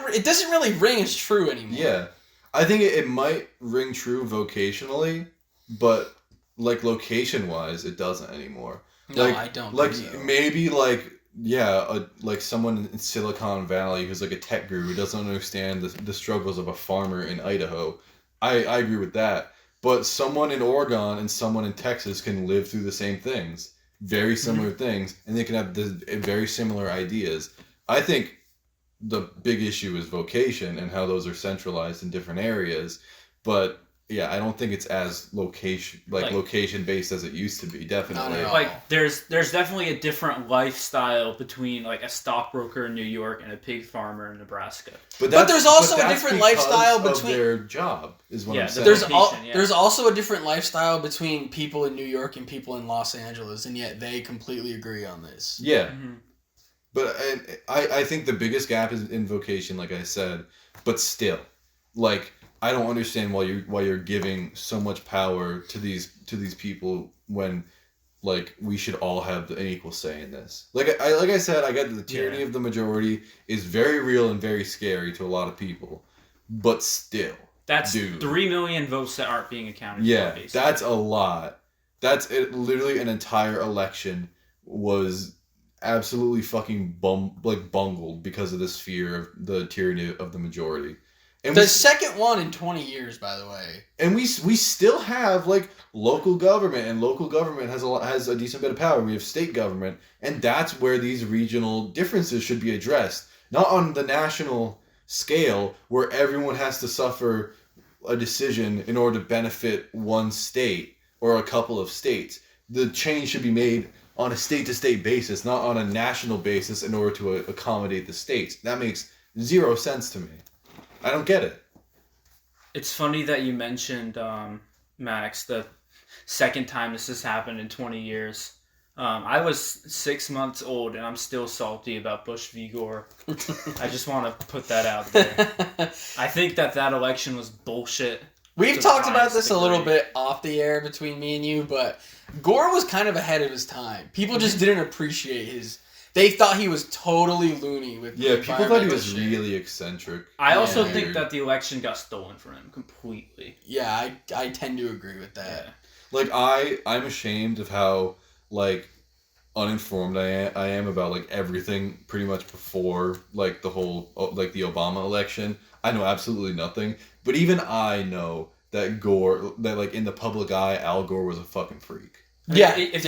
it doesn't really ring as true anymore. Yeah. I think it might ring true vocationally, but like location wise it doesn't anymore. No, I don't like think so. Maybe like someone in Silicon Valley who's like a tech guru who doesn't understand the struggles of a farmer in Idaho. I agree with that. But someone in Oregon and someone in Texas can live through the same things, very similar things, and they can have very similar ideas. I think the big issue is vocation and how those are centralized in different areas. But yeah, I don't think it's as location based as it used to be. Definitely. Not at all. Like there's definitely a different lifestyle between like a stockbroker in New York and a pig farmer in Nebraska. But there's also a different because lifestyle of between their job. Is what I'm saying. There's also a different lifestyle between people in New York and people in Los Angeles, and yet they completely agree on this. Yeah. Mm-hmm. But I think the biggest gap is in vocation, like I said. But still, like, I don't understand why you're giving so much power to these people when, like, we should all have an equal say in this. Like I said, I get that the tyranny of the majority is very real and very scary to a lot of people, but still, that's 3 million votes that aren't being accounted for. Yeah, basically. that's a lot. That's it. Literally, an entire election was absolutely fucking bungled because of this fear of the tyranny of the majority. And the second one in 20 years, by the way. And we still have like local government, and local government has a decent bit of power. We have state government, and that's where these regional differences should be addressed, not on the national scale where everyone has to suffer a decision in order to benefit one state or a couple of states. The change should be made on a state-to-state basis, not on a national basis in order to accommodate the states. That makes zero sense to me. I don't get it. It's funny that you mentioned, Max, the second time this has happened in 20 years. I was 6 months old, and I'm still salty about Bush v. Gore. I just want to put that out there. I think that election was bullshit. We've talked about this a little bit off the air between me and you, but Gore was kind of ahead of his time. People just didn't appreciate his... They thought he was totally loony with people thought he was shit. really eccentric. I also think that the election got stolen from him completely. Yeah, I tend to agree with that. Yeah. Like, I'm ashamed of how, like, uninformed I am about, like, everything pretty much before, like, the whole, like, the Obama election. I know absolutely nothing. But even I know that Gore, that, like, in the public eye, Al Gore was a fucking freak. Yeah, if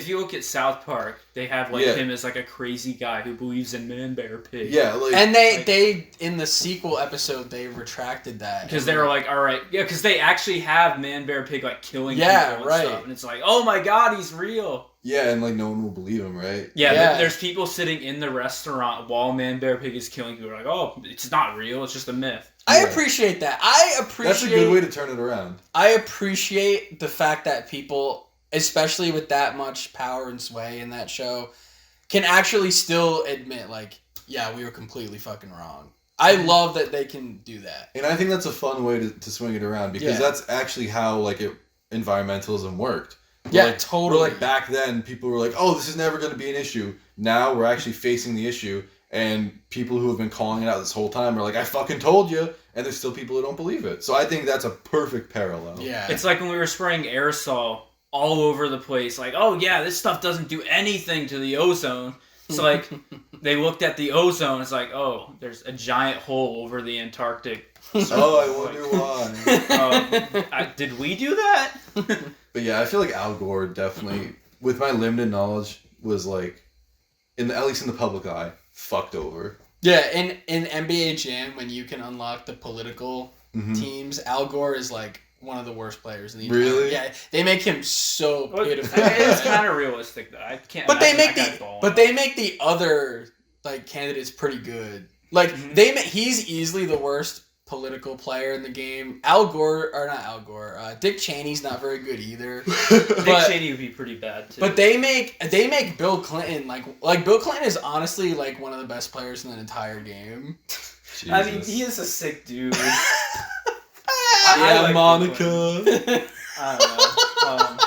you look at South Park, they have like him as like a crazy guy who believes in man, bear, pig. Yeah, like, and they in the sequel episode they retracted that because they were like, all right, yeah, because they actually have man, bear, pig like killing people and stuff, and it's like, oh my god, he's real. Yeah, and like no one will believe him, right? Yeah. There's people sitting in the restaurant while man, bear, pig is killing people. Like, oh, it's not real, it's just a myth. I appreciate that. That's a good way to turn it around. I appreciate the fact that people, especially with that much power and sway in that show, can actually still admit, like, yeah, we were completely fucking wrong. I love that they can do that. And I think that's a fun way to swing it around, because that's actually how, like, environmentalism worked. Totally. Like, back then, people were like, oh, this is never going to be an issue. Now we're actually facing the issue, and people who have been calling it out this whole time are like, I fucking told you, and there's still people who don't believe it. So I think that's a perfect parallel. Yeah. It's like when we were spraying aerosol all over the place, like, oh yeah, this stuff doesn't do anything to the ozone. So like, they looked at the ozone, it's like, oh, there's a giant hole over the Antarctic. So, I wonder why. Did we do that? But yeah, I feel like Al Gore definitely, with my limited knowledge, was like, at least in the public eye, fucked over. Yeah, in NBA Jam, when you can unlock the political teams, Al Gore is like one of the worst players in the entire. Really? Yeah, they make him so pitiful. It's kind of realistic though. I can't. But they make the other like candidates pretty good. Like he's easily the worst political player in the game. Dick Cheney's not very good either. Dick Cheney would be pretty bad too. But they make Bill Clinton like Bill Clinton is honestly like one of the best players in the entire game. Jesus. I mean, he is a sick dude. Yeah, like Monica. I don't know.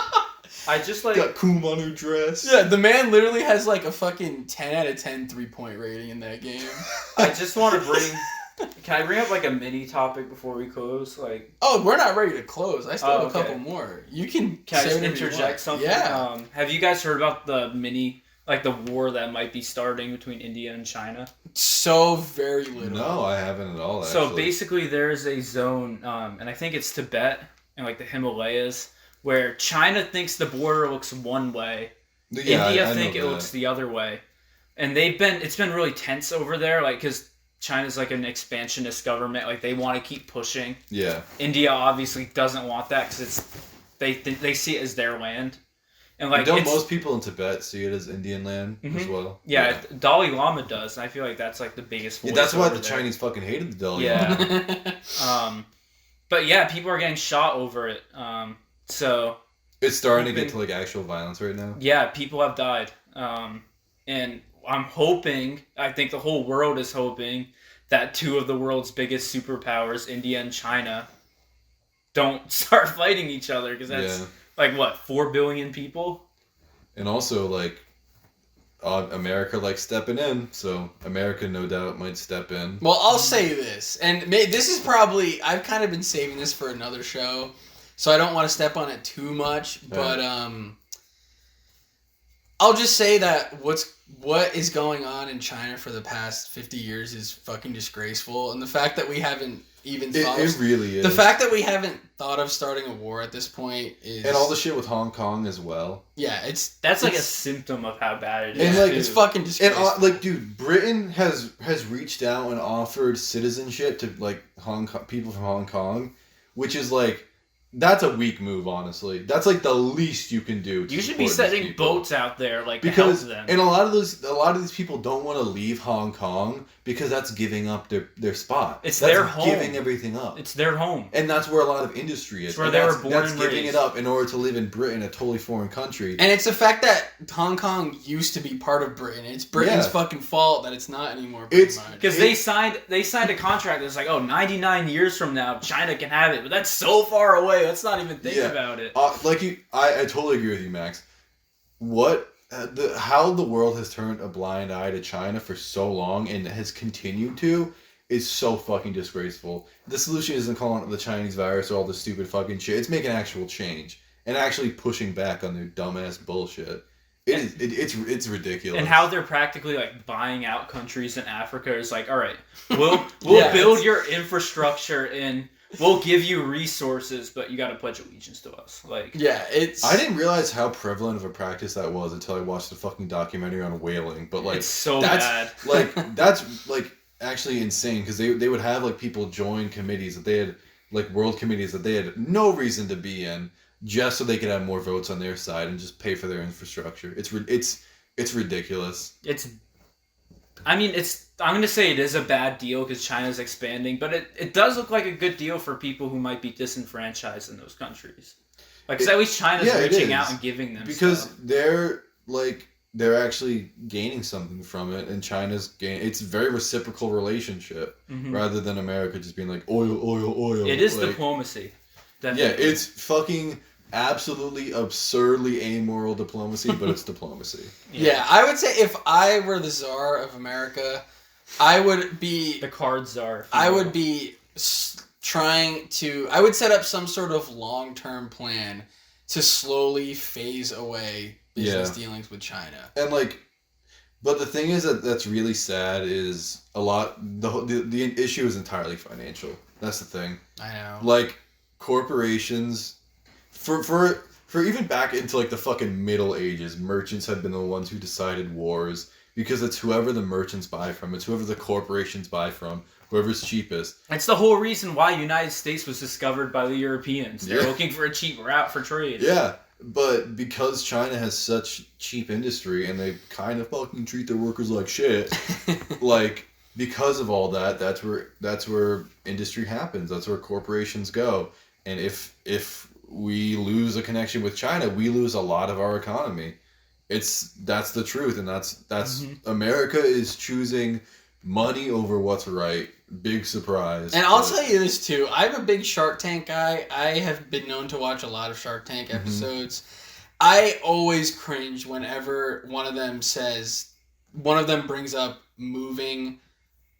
I just like got Coom on her dress. Yeah, the man literally has like a fucking 10 out of 10 3-point rating in that game. I just want to bring. Can I bring up like a mini topic before we close? Like, oh, we're not ready to close. I still have a couple more. You can. Can I just interject something? Yeah. Have you guys heard about the war that might be starting between India and China? So very little. No, I haven't at all. Actually. So basically, there's a zone, and I think it's Tibet and like the Himalayas, where China thinks the border looks one way, India think it looks the other way, and it's been really tense over there, like because China's like an expansionist government. Like they want to keep pushing. Yeah. India obviously doesn't want that because they see it as their land. And like, don't most people in Tibet see it as Indian land as well? Yeah, Dalai Lama does, and I feel like that's like the biggest voice. Yeah, that's why the there. Chinese fucking hated the Dalai Lama. Yeah. But yeah, people are getting shot over it. So it's starting to get to like actual violence right now. Yeah, people have died. And I'm hoping, I think the whole world is hoping that two of the world's biggest superpowers, India and China, don't start fighting each other because that's like what, 4 billion people? And also like America like stepping in, so America no doubt might step in. Well, I'll say this, and this is probably, I've kind of been saving this for another show, so I don't want to step on it too much, but I'll just say that what is going on in China for the past 50 years is fucking disgraceful, and the fact that we haven't even thought it really is. The fact that we haven't thought of starting a war at this point is... And all the shit with Hong Kong as well. Yeah, that's like a symptom of how bad it is. And like, it's fucking disgraceful. And like, dude, Britain has reached out and offered citizenship to like people from Hong Kong, which is like, that's a weak move, honestly. That's like the least you can do. You should be setting boats out there, like, because, to help them. And a lot of these people don't want to leave Hong Kong because that's giving up their spot. It's that's their home. Giving everything up. It's their home. And that's where a lot of industry is. It's where they were born and raised. That's giving it up in order to live in Britain, a totally foreign country. And it's the fact that Hong Kong used to be part of Britain. It's Britain's fucking fault that it's not anymore. Because they signed a contract that's like, 99 years from now, China can have it. But that's so far away. Let's not even think about it. I totally agree with you, Max. How the world has turned a blind eye to China for so long and has continued to is so fucking disgraceful. The solution isn't calling it the Chinese virus or all this stupid fucking shit. It's making actual change and actually pushing back on their dumbass bullshit. It's ridiculous. And how they're practically like buying out countries in Africa is like, all right, we'll build your infrastructure and we'll give you resources, but you got to pledge allegiance to us. Like, I didn't realize how prevalent of a practice that was until I watched the fucking documentary on whaling. But like, it's so bad. Like, that's like actually insane because they would have like people join committees that they had, like world committees that they had no reason to be in, just so they could have more votes on their side and just pay for their infrastructure. It's ridiculous. I'm going to say it is a bad deal because China's expanding, but it does look like a good deal for people who might be disenfranchised in those countries. Like, because at least China's reaching out and giving them because stuff. they're actually gaining something from it, and China's gaining. It's a very reciprocal relationship rather than America just being like oil. It is diplomacy. Definitely. Yeah, it's fucking absolutely absurdly amoral diplomacy, but it's diplomacy. Yeah, I would say if I were the Tsar of America, I would be... The card czar. I would be I would set up some sort of long-term plan to slowly phase away business dealings with China. And like, but the thing is that's really sad is a lot, the issue is entirely financial. That's the thing. I know. Like, corporations, for even back into like the fucking Middle Ages, merchants have been the ones who decided wars because it's whoever the merchants buy from, it's whoever the corporations buy from, whoever's cheapest. It's the whole reason why United States was discovered by the Europeans. They're looking for a cheap route for trade. Yeah, but because China has such cheap industry and they kind of fucking treat their workers like shit, like, because of all that, that's where industry happens. That's where corporations go. And if we lose a connection with China, we lose a lot of our economy. That's the truth, and that's America is choosing money over what's right. Big surprise. And I'll tell you this too. I'm a big Shark Tank guy. I have been known to watch a lot of Shark Tank episodes. I always cringe whenever one of them brings up moving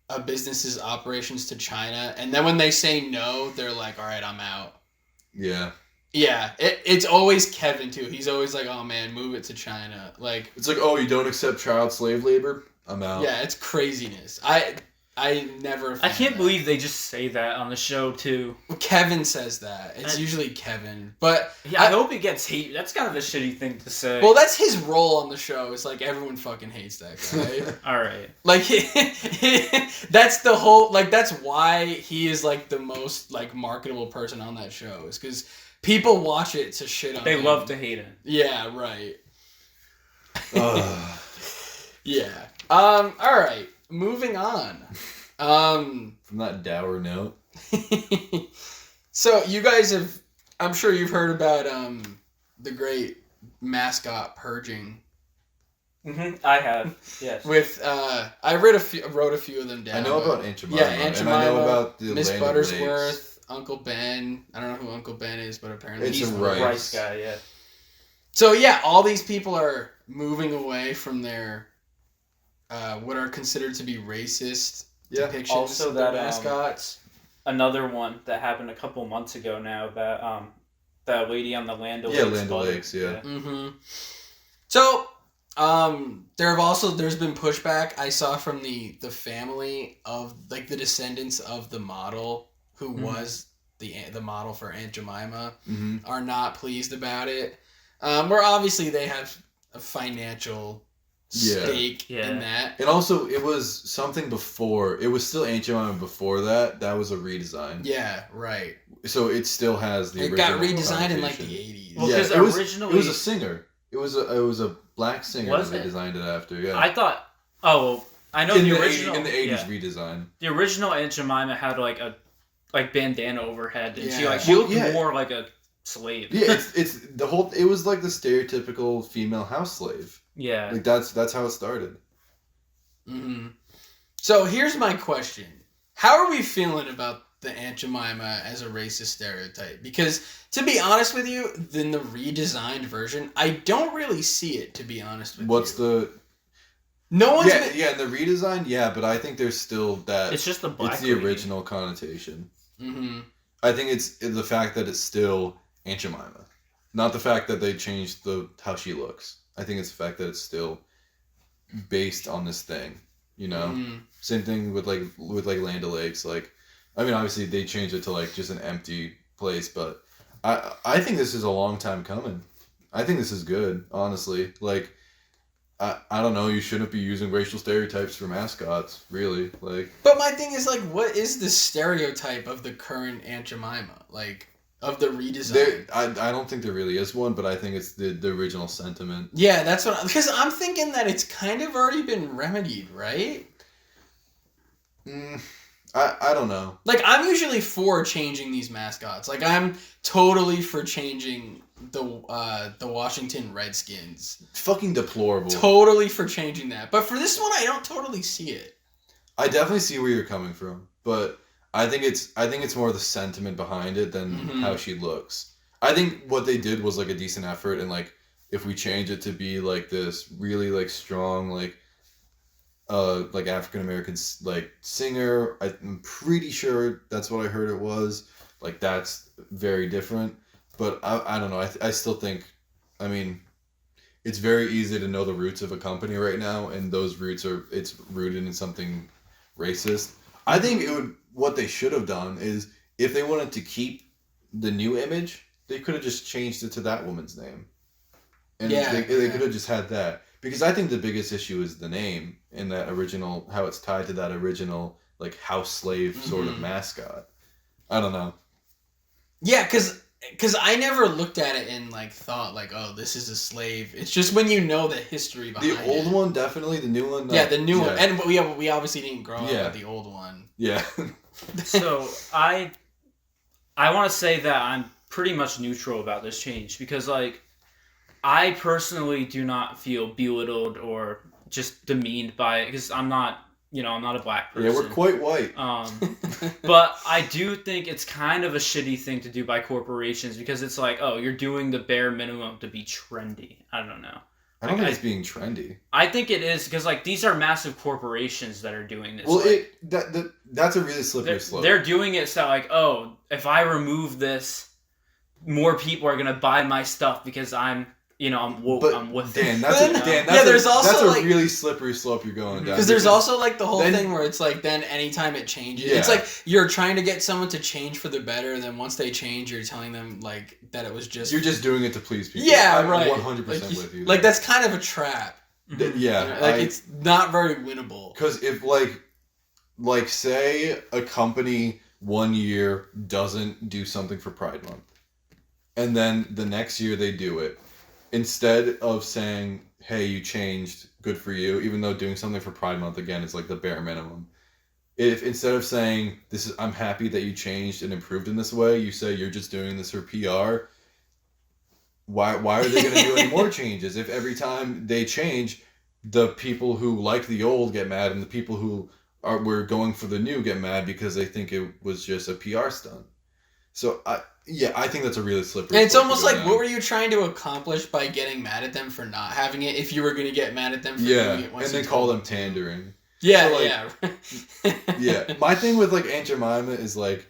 a business's operations to China, and then when they say no, they're like, all right, I'm out. Yeah. Yeah, it's always Kevin too. He's always like, oh man, move it to China. Like, it's like, oh, you don't accept child slave labor? I'm out. Yeah, it's craziness. I never. I can't believe they just say that on the show too. Kevin says that. It's usually Kevin, but yeah, I hope it gets hate. That's kind of a shitty thing to say. Well, that's his role on the show. It's like everyone fucking hates that guy. All right. Like that's the whole. Like that's why he is like the most like marketable person on that show. Is because people watch it to shit on. They him. love to hate him. Yeah. Right. Yeah. All right. Moving on. From that dour note. So you guys have, I'm sure you've heard about the great mascot purging. Mm-hmm. I have. Yes. With I wrote a few of them down. I know about Aunt Jemima. Yeah, Aunt Jemima. And I know about the Miss Land of Buttersworth, Lakes. Uncle Ben. I don't know who Uncle Ben is, but apparently It's he's a the rice guy. Yeah. So yeah, all these people are moving away from their what are considered to be racist depictions also of their that, mascots. Another one that happened a couple months ago now, that that lady on the Land of Lakes. Yeah, Land of Lakes, yeah. Mm-hmm. So, there's been pushback I saw from the family of like the descendants of the model who was the model for Aunt Jemima are not pleased about it. Where obviously they have a financial stake in that. And also, it was something before. It was still Aunt Jemima before that. That was a redesign. Yeah, right. So it still has the original. It got redesigned in like the 80s. Well, yeah, originally it was a singer. It was a black singer was that they it? designed it after. Yeah. I thought. Oh, well, I know in the the original 80s, in the 80s yeah. redesign. The original Aunt Jemima had like a bandana over her head, and Yeah. she looked more like a slave. Yeah, it's the whole. It was like the stereotypical female house slave. Yeah. Like that's how it started. Mm-hmm. So here's my question: how are we feeling about the Aunt Jemima as a racist stereotype? Because to be honest with you, in the redesigned version, I don't really see it. To be honest with you, no one's in the redesign, but I think there's still that. It's just the black. It's the original connotation. Mm-hmm. I think it's the fact that it's still Aunt Jemima, not the fact that they changed how she looks. I think it's the fact that it's still based on this thing, you know. Mm-hmm. Same thing with Land of Lakes. Like, I mean, obviously they changed it to like just an empty place, but I think this is a long time coming. I think this is good, honestly. Like, I don't know. You shouldn't be using racial stereotypes for mascots, really. Like, but my thing is like, what is the stereotype of the current Aunt Jemima? Like, of the redesign? I don't think there really is one, but I think it's the original sentiment. Yeah, that's what. Because I'm thinking that it's kind of already been remedied, right? I don't know. Like, I'm usually for changing these mascots. Like, I'm totally for changing the Washington Redskins. Fucking deplorable. Totally for changing that. But for this one, I don't totally see it. I definitely see where you're coming from, but I think it's more the sentiment behind it than how she looks. I think what they did was like a decent effort, and like if we change it to be like this really like strong like African American like singer, I'm pretty sure that's what I heard it was. Like that's very different, but I don't know. I still think, I mean, it's very easy to know the roots of a company right now, and those roots it's rooted in something racist. I think what they should have done is, if they wanted to keep the new image, they could have just changed it to that woman's name. And they could have just had that. Because I think the biggest issue is the name in that original, how it's tied to that original, like, house slave sort of mascot. I don't know. Yeah, because I never looked at it and, like, thought, like, oh, this is a slave. It's just when you know the history behind it. The old one, definitely. The new one, no. Yeah, the new one. And we obviously didn't grow up with the old one. Yeah. So, I want to say that I'm pretty much neutral about this change. Because, like, I personally do not feel belittled or just demeaned by it. Because I'm not a black person. Yeah, we're quite white. But I do think it's kind of a shitty thing to do by corporations, because it's like, oh, you're doing the bare minimum to be trendy. I don't know. I don't think it's being trendy. I think it is, because like these are massive corporations that are doing this. Well, like, that's a really slippery slope. They're doing it so like, oh, if I remove this, more people are gonna buy my stuff because I'm I'm with Dan, it. there's also, that's a like, really slippery slope you're going down. Because there's also like the whole then- thing where it's like then anytime it changes, Yeah. it's like you're trying to get someone to change for the better, and then once they change, you're telling them like that it was just You're just doing it to please people. yeah, I'm right, 100% with you. Like that's kind of a trap. Yeah, You know, like it's not very winnable. Because if like say a company 1 year doesn't do something for Pride Month, and then the next year they do it, instead of saying, "Hey, you changed, good for you," even though doing something for Pride Month again is like the bare minimum. If instead of saying I'm happy that you changed and improved in this way, you say you're just doing this for PR. Why are they going to do any more changes? If every time they change, the people who like the old get mad and the people who were going for the new get mad because they think it was just a PR stunt. So I think that's a really slippery. And it's slope almost to go like, down. what were you trying to accomplish by getting mad at them for not having it? If you were going to get mad at them for doing it once, and then call them pandering. Yeah, So, like, yeah. Yeah, my thing with like Aunt Jemima is like,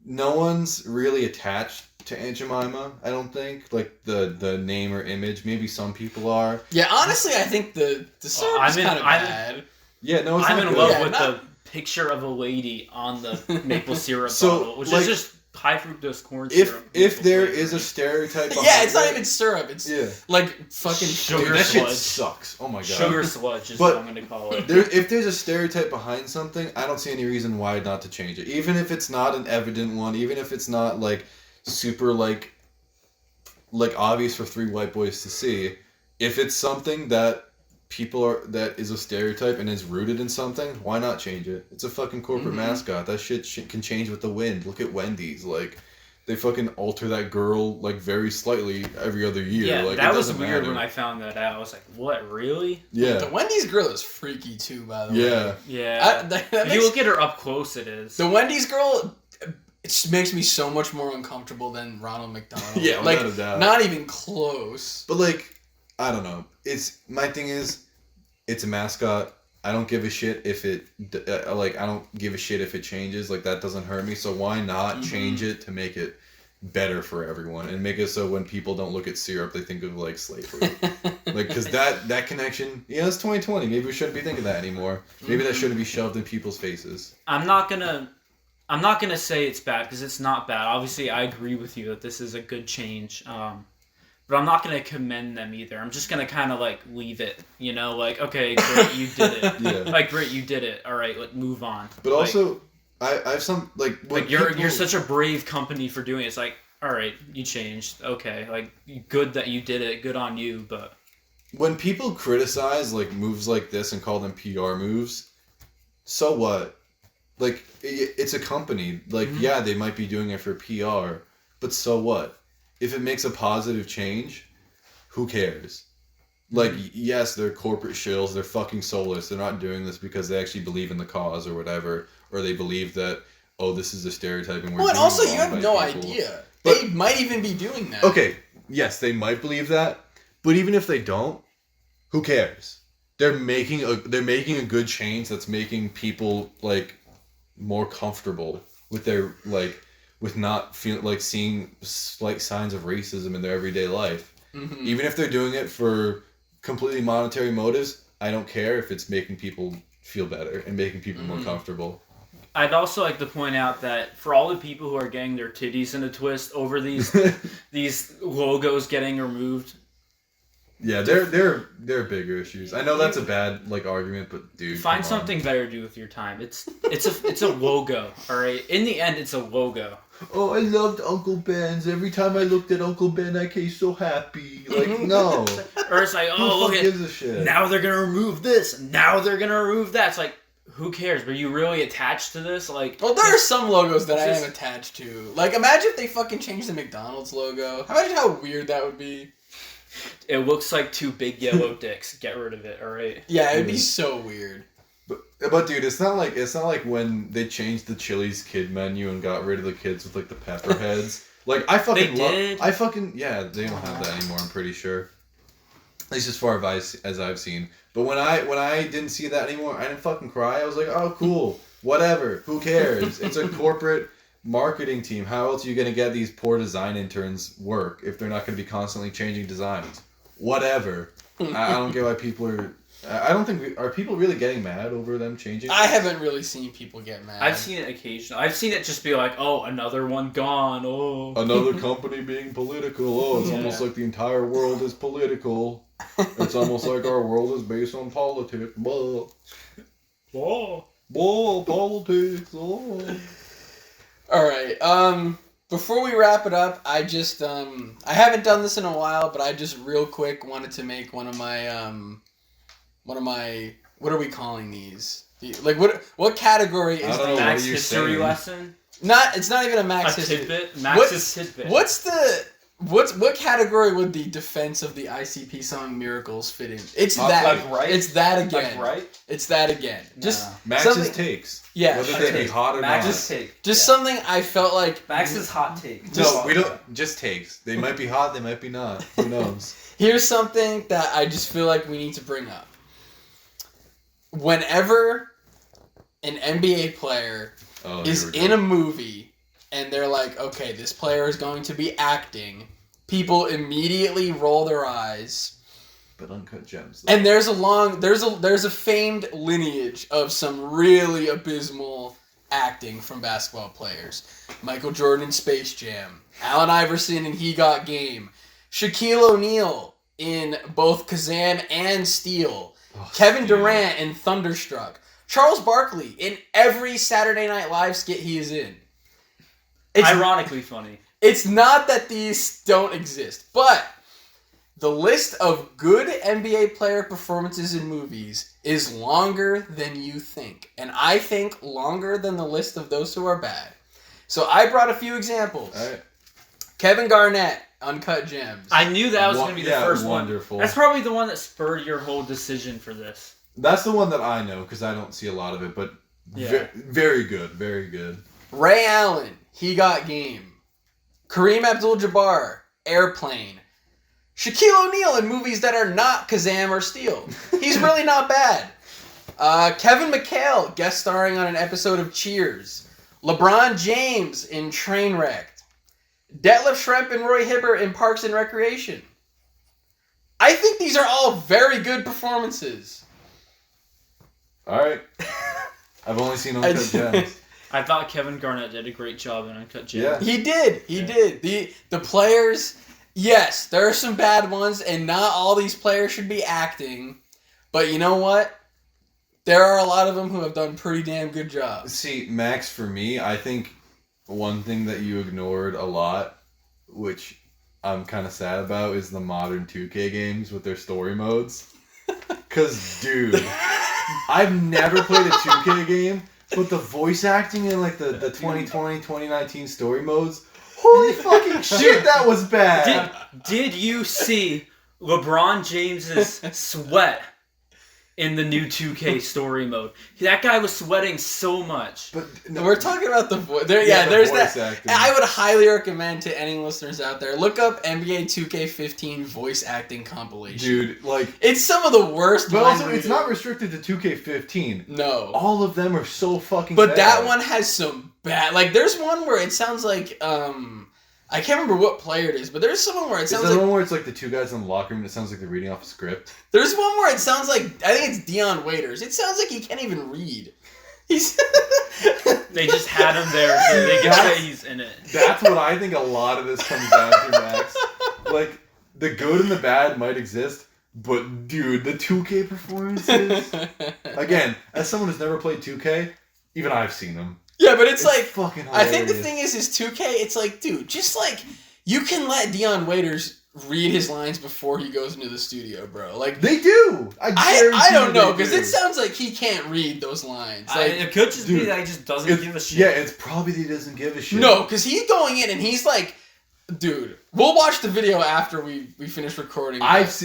no one's really attached to Aunt Jemima. I don't think like the name or image. Maybe some people are. Yeah, honestly, I think the syrup is kind of bad. Yeah, no, it's I'm not in good. love Yeah, with not- the picture of a lady on the maple syrup So, bottle, which like, is just high fructose corn syrup. If there flavoring. is a stereotype behind Yeah, it's not it- even syrup. It's Yeah. like fucking Sugar Dude, that shit sludge. sucks. Oh my god. Sugar sludge is But what I'm going to call it. If there's a stereotype behind something, I don't see any reason why not to change it. Even if it's not an evident one, even if it's not like super like obvious for three white boys to see, if it's something that that is a stereotype and is rooted in something, why not change it? It's a fucking corporate mascot. That shit can change with the wind. Look at Wendy's. Like, they fucking alter that girl like very slightly every other year. Yeah, like, that it was doesn't weird matter. when I found that out. I was like, what, really? Yeah. The Wendy's girl is freaky too, by the way. Yeah. Yeah. That If you makes- look at her up close, it is. the Wendy's girl, it makes me so much more uncomfortable than Ronald McDonald. Yeah, like without a doubt. not even close. But like, I don't know. My thing is, it's a mascot. I don't give a shit if it I don't give a shit if it changes. Like, that doesn't hurt me. So why not change it to make it better for everyone and make it so when people don't look at syrup, they think of like slavery. Like, because that connection, it's 2020. Maybe we shouldn't be thinking that anymore. Maybe that shouldn't be shoved in people's faces. I'm not gonna say it's bad because it's not bad. Obviously, I agree with you that this is a good change. But I'm not gonna commend them either. I'm just gonna kind of like leave it. Like, okay, great, you did it. Yeah. Like, great, you did it. All right, like, move on. But Like, also, I have some like you're such a brave company for doing it. It's like, all right, you changed. Okay, like, good that you did it. Good on you. But when people criticize like moves like this and call them PR moves, so what? Like, it's a company. Like, yeah, they might be doing it for PR, but so what? If it makes a positive change, who cares? Like, yes, they're corporate shills. They're fucking soulless. They're not doing this because they actually believe in the cause or whatever, or they believe that, this is a stereotype and we're Well, and doing also it you wrong have by no people. idea. But- They might even be doing that. Okay, yes, they might believe that, but even if they don't, who cares? They're making a good change that's making people like more comfortable with their like with not feel like seeing slight signs of racism in their everyday life. Mm-hmm. Even if they're doing it for completely monetary motives, I don't care if it's making people feel better and making people more comfortable. I'd also like to point out that for all the people who are getting their titties in a twist over these these logos getting removed, Yeah, they're bigger issues. I know that's a bad like argument, but dude, find come on. something better to do with your time. It's a logo, all right. In the end, it's a logo. Oh, I loved Uncle Ben's. Every time I looked at Uncle Ben, I came so happy. Like, no. Or it's like, Who oh, the look fuck at gives a shit? now they're gonna remove this. Now they're gonna remove that. It's like, who cares? Were you really attached to this? Like, Well, there are some logos that I Just- am attached to. Like, imagine if they fucking changed the McDonald's logo. Imagine how weird that would be. it looks like two big yellow dicks. Get rid of it. All right. Yeah, it'd be so weird. But dude, it's not like when they changed the Chili's kid menu and got rid of the kids with like the pepper heads. Like, I fucking They did? yeah, they don't have that anymore. I'm pretty sure. At least as far as I've seen. But when I didn't see that anymore, I didn't fucking cry. I was like, oh, cool, whatever. Who cares? It's a corporate marketing team. How else are you gonna get these poor design interns work if they're not gonna be constantly changing designs? whatever. I don't get why people are. I don't think are people really getting mad over them changing. I haven't really seen people get mad. I've seen it occasionally. I've seen it just be like, oh, another one gone. Oh, Another company being political. Oh, it's almost like the entire world is political. It's almost like our world is based on politics. Blah. whoa. Whoa, politics. Oh. All right. Before we wrap it up, I just I haven't done this in a while, but I just real quick wanted to make one of my what are we calling these? Like what category is I don't the know, Max what are you history saying? lesson? It's not even a Max A history. tidbit? Max's tidbit. What category would the defense of the ICP song Miracles fit in? It's Hot that. take. Like right? It's that again. Like, right? It's that again. Just Max's something- takes. Yeah. Whether sure. they be hot or Max's not. take. Just Yeah. something I felt like. Max's hot take. No, we don't. Just takes. They might be hot. They might be not. Who knows? Here's something that I just feel like we need to bring up. Whenever an NBA player is in a movie and they're like, okay, this player is going to be acting, people immediately roll their eyes. But Uncut Gems. Though. And there's a famed lineage of some really abysmal acting from basketball players. Michael Jordan in Space Jam, Allen Iverson in He Got Game, Shaquille O'Neal in both Kazam and Steel, Kevin Durant in Thunderstruck, Charles Barkley in every Saturday Night Live skit he is in. It's Ironically funny. It's not that these don't exist, but the list of good NBA player performances in movies is longer than you think. And I think longer than the list of those who are bad. So I brought a few examples. All right. Kevin Garnett, Uncut Gems. I knew that was going to be the first wonderful. one. That's probably the one that spurred your whole decision for this. That's the one that I know because I don't see a lot of it, but Yeah. very good, very good. Ray Allen, He Got Game. Kareem Abdul-Jabbar, Airplane. Shaquille O'Neal in movies that are not Kazam or Steel. He's really not bad. Kevin McHale guest starring on an episode of Cheers. LeBron James in Trainwreck. Detlef Schrempf and Roy Hibbert in Parks and Recreation. I think these are all very good performances. All right. I've only seen Uncut Gems. I thought Kevin Garnett did a great job in Uncut Gems. Yeah. He did. He did. The players, yes, there are some bad ones, and not all these players should be acting. But you know what? There are a lot of them who have done pretty damn good jobs. See, Max, for me, I think one thing that you ignored a lot, which I'm kind of sad about, is the modern 2K games with their story modes. Because, dude, I've never played a 2K game, but the voice acting in like the 2020, 2019 story modes, holy fucking shit, that was bad. Did you see LeBron James's sweat in the new 2K story mode? That guy was sweating so much. But We're talking about the voice. There's voice that. acting. I would highly recommend to any listeners out there, look up NBA 2K15 voice acting compilation. Dude, like, It's some of the worst. but also line it's not restricted to 2K15. No. All of them are so fucking But bad. that one has some bad. Like, there's one where it sounds like I can't remember what player it is, but there's someone where it Is sounds that like the one where it's like the two guys in the locker room and it sounds like they're reading off a script? there's one where it sounds like I think it's Dion Waiters. It sounds like he can't even read. He's They just had him there so they could say he's in it. That's what I think a lot of this comes down to, Max. Like, the good and the bad might exist, but dude, the 2K performances... Again, as someone who's never played 2K, even I've seen them. Yeah, but it's like fucking I hilarious. think the thing is 2K. It's like, dude, just like you can let Dion Waiters read his lines before he goes into the studio, bro. Like They do! I don't know because because it sounds like he can't read those lines. Like It could just be dude, that he just doesn't give a shit. Yeah, it's probably that he doesn't give a shit. no, because he's going in and he's like, dude, we'll watch the video after we finish recording. Max,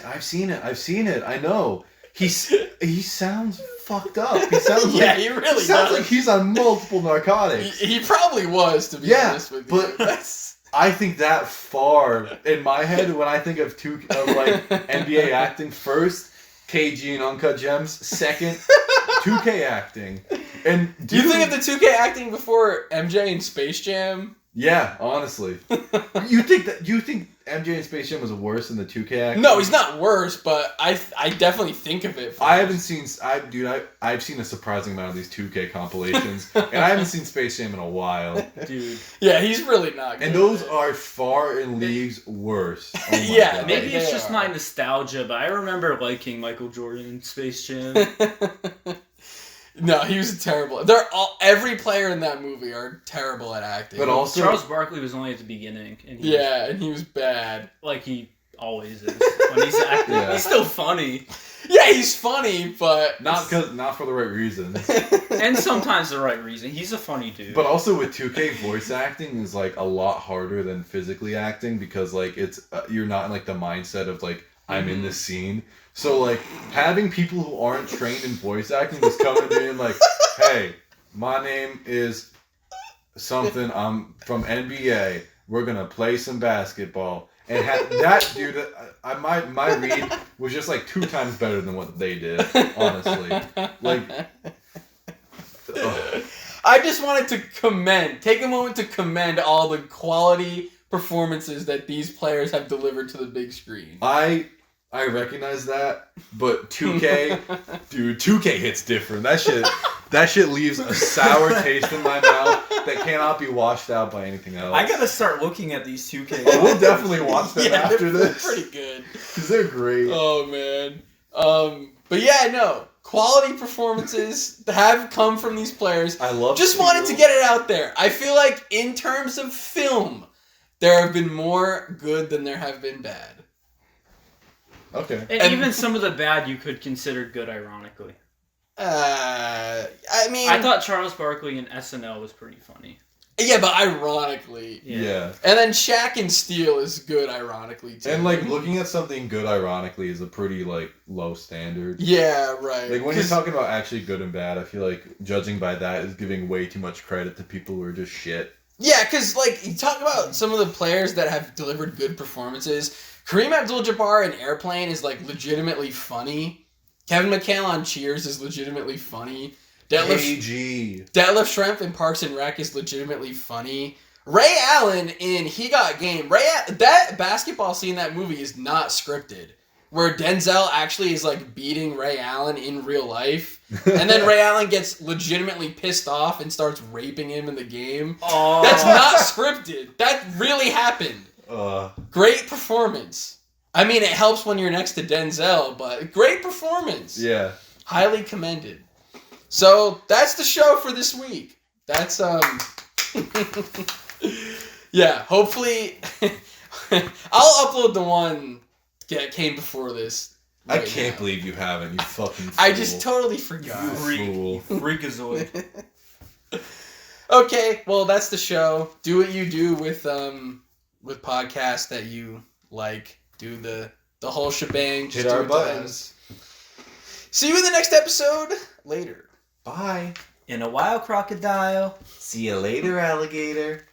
I've seen it. I know. He sounds fucked up. He sounds Yeah, like he really sounds does. like he's on multiple narcotics. He probably was, to be honest with you. but I think that far in my head when I think of NBA acting first, KG and Uncut Gems second, 2K acting. And do you think of the 2K acting before MJ and Space Jam? Yeah, honestly. You think MJ in Space Jam was worse than the 2K acting? No, he's not worse, but I definitely think of it. I've seen a surprising amount of these 2K compilations, and I haven't seen Space Jam in a while. Dude. Yeah, he's really not good. And those are far in leagues worse. Oh my Yeah, God. Maybe it's just are. my nostalgia, but I remember liking Michael Jordan in Space Jam. No, he was terrible. Every player in that movie are terrible at acting. But also, Charles Barkley was only at the beginning, and he and he was bad. like he always is when he's acting. Yeah. He's still funny, Yeah, he's funny, but not for the right reasons. and sometimes the right reason. He's a funny dude. But also with 2K, voice acting is like a lot harder than physically acting because like it's you're not in like the mindset of like I'm in this scene. So like having people who aren't trained in voice acting just come in being like, hey, my name is something. I'm from NBA. We're gonna play some basketball. And that dude, my read was just like 2 times better than what they did. Honestly, like. Ugh. I just wanted to take a moment to commend all the quality performances that these players have delivered to the big screen. I recognize that, but 2K, dude, 2K hits different. That shit leaves a sour taste in my mouth that cannot be washed out by anything else. I gotta start looking at these 2K. Oh, we'll definitely watch them after they're this. pretty good. Because they're great. Oh man. But yeah, no. Quality performances have come from these players. I love. Just wanted to get it out there. I feel like in terms of film, there have been more good than there have been bad. Okay. And even some of the bad you could consider good, ironically. I mean, I thought Charles Barkley in SNL was pretty funny. Yeah, but ironically. Yeah. And then Shaq and Steel is good, ironically too. And like looking at something good, ironically, is a pretty like low standard. Yeah, right. Like when you're talking about actually good and bad, I feel like judging by that is giving way too much credit to people who are just shit. Yeah, because like you talk about some of the players that have delivered good performances. Kareem Abdul-Jabbar in Airplane is like legitimately funny. Kevin McHale on Cheers is legitimately funny. Detlef Schrempf in Parks and Rec is legitimately funny. Ray Allen in He Got Game. That basketball scene in that movie is not scripted. Where Denzel actually is like beating Ray Allen in real life. And then Ray Allen gets legitimately pissed off and starts raping him in the game. Oh. That's not scripted. That really happened. Great performance. I mean, it helps when you're next to Denzel, but great performance. Yeah. Highly commended. So that's the show for this week. That's yeah. Hopefully, I'll upload the one that came before this. I can't believe you haven't. You fucking fool. I just totally forgot. You fool. Freakazoid. Okay, well that's the show. Do what you do with podcasts that you like. Do the whole shebang. Just Hit our do it buttons. See you in the next episode. Later. Bye. In a wild crocodile. See you later, alligator.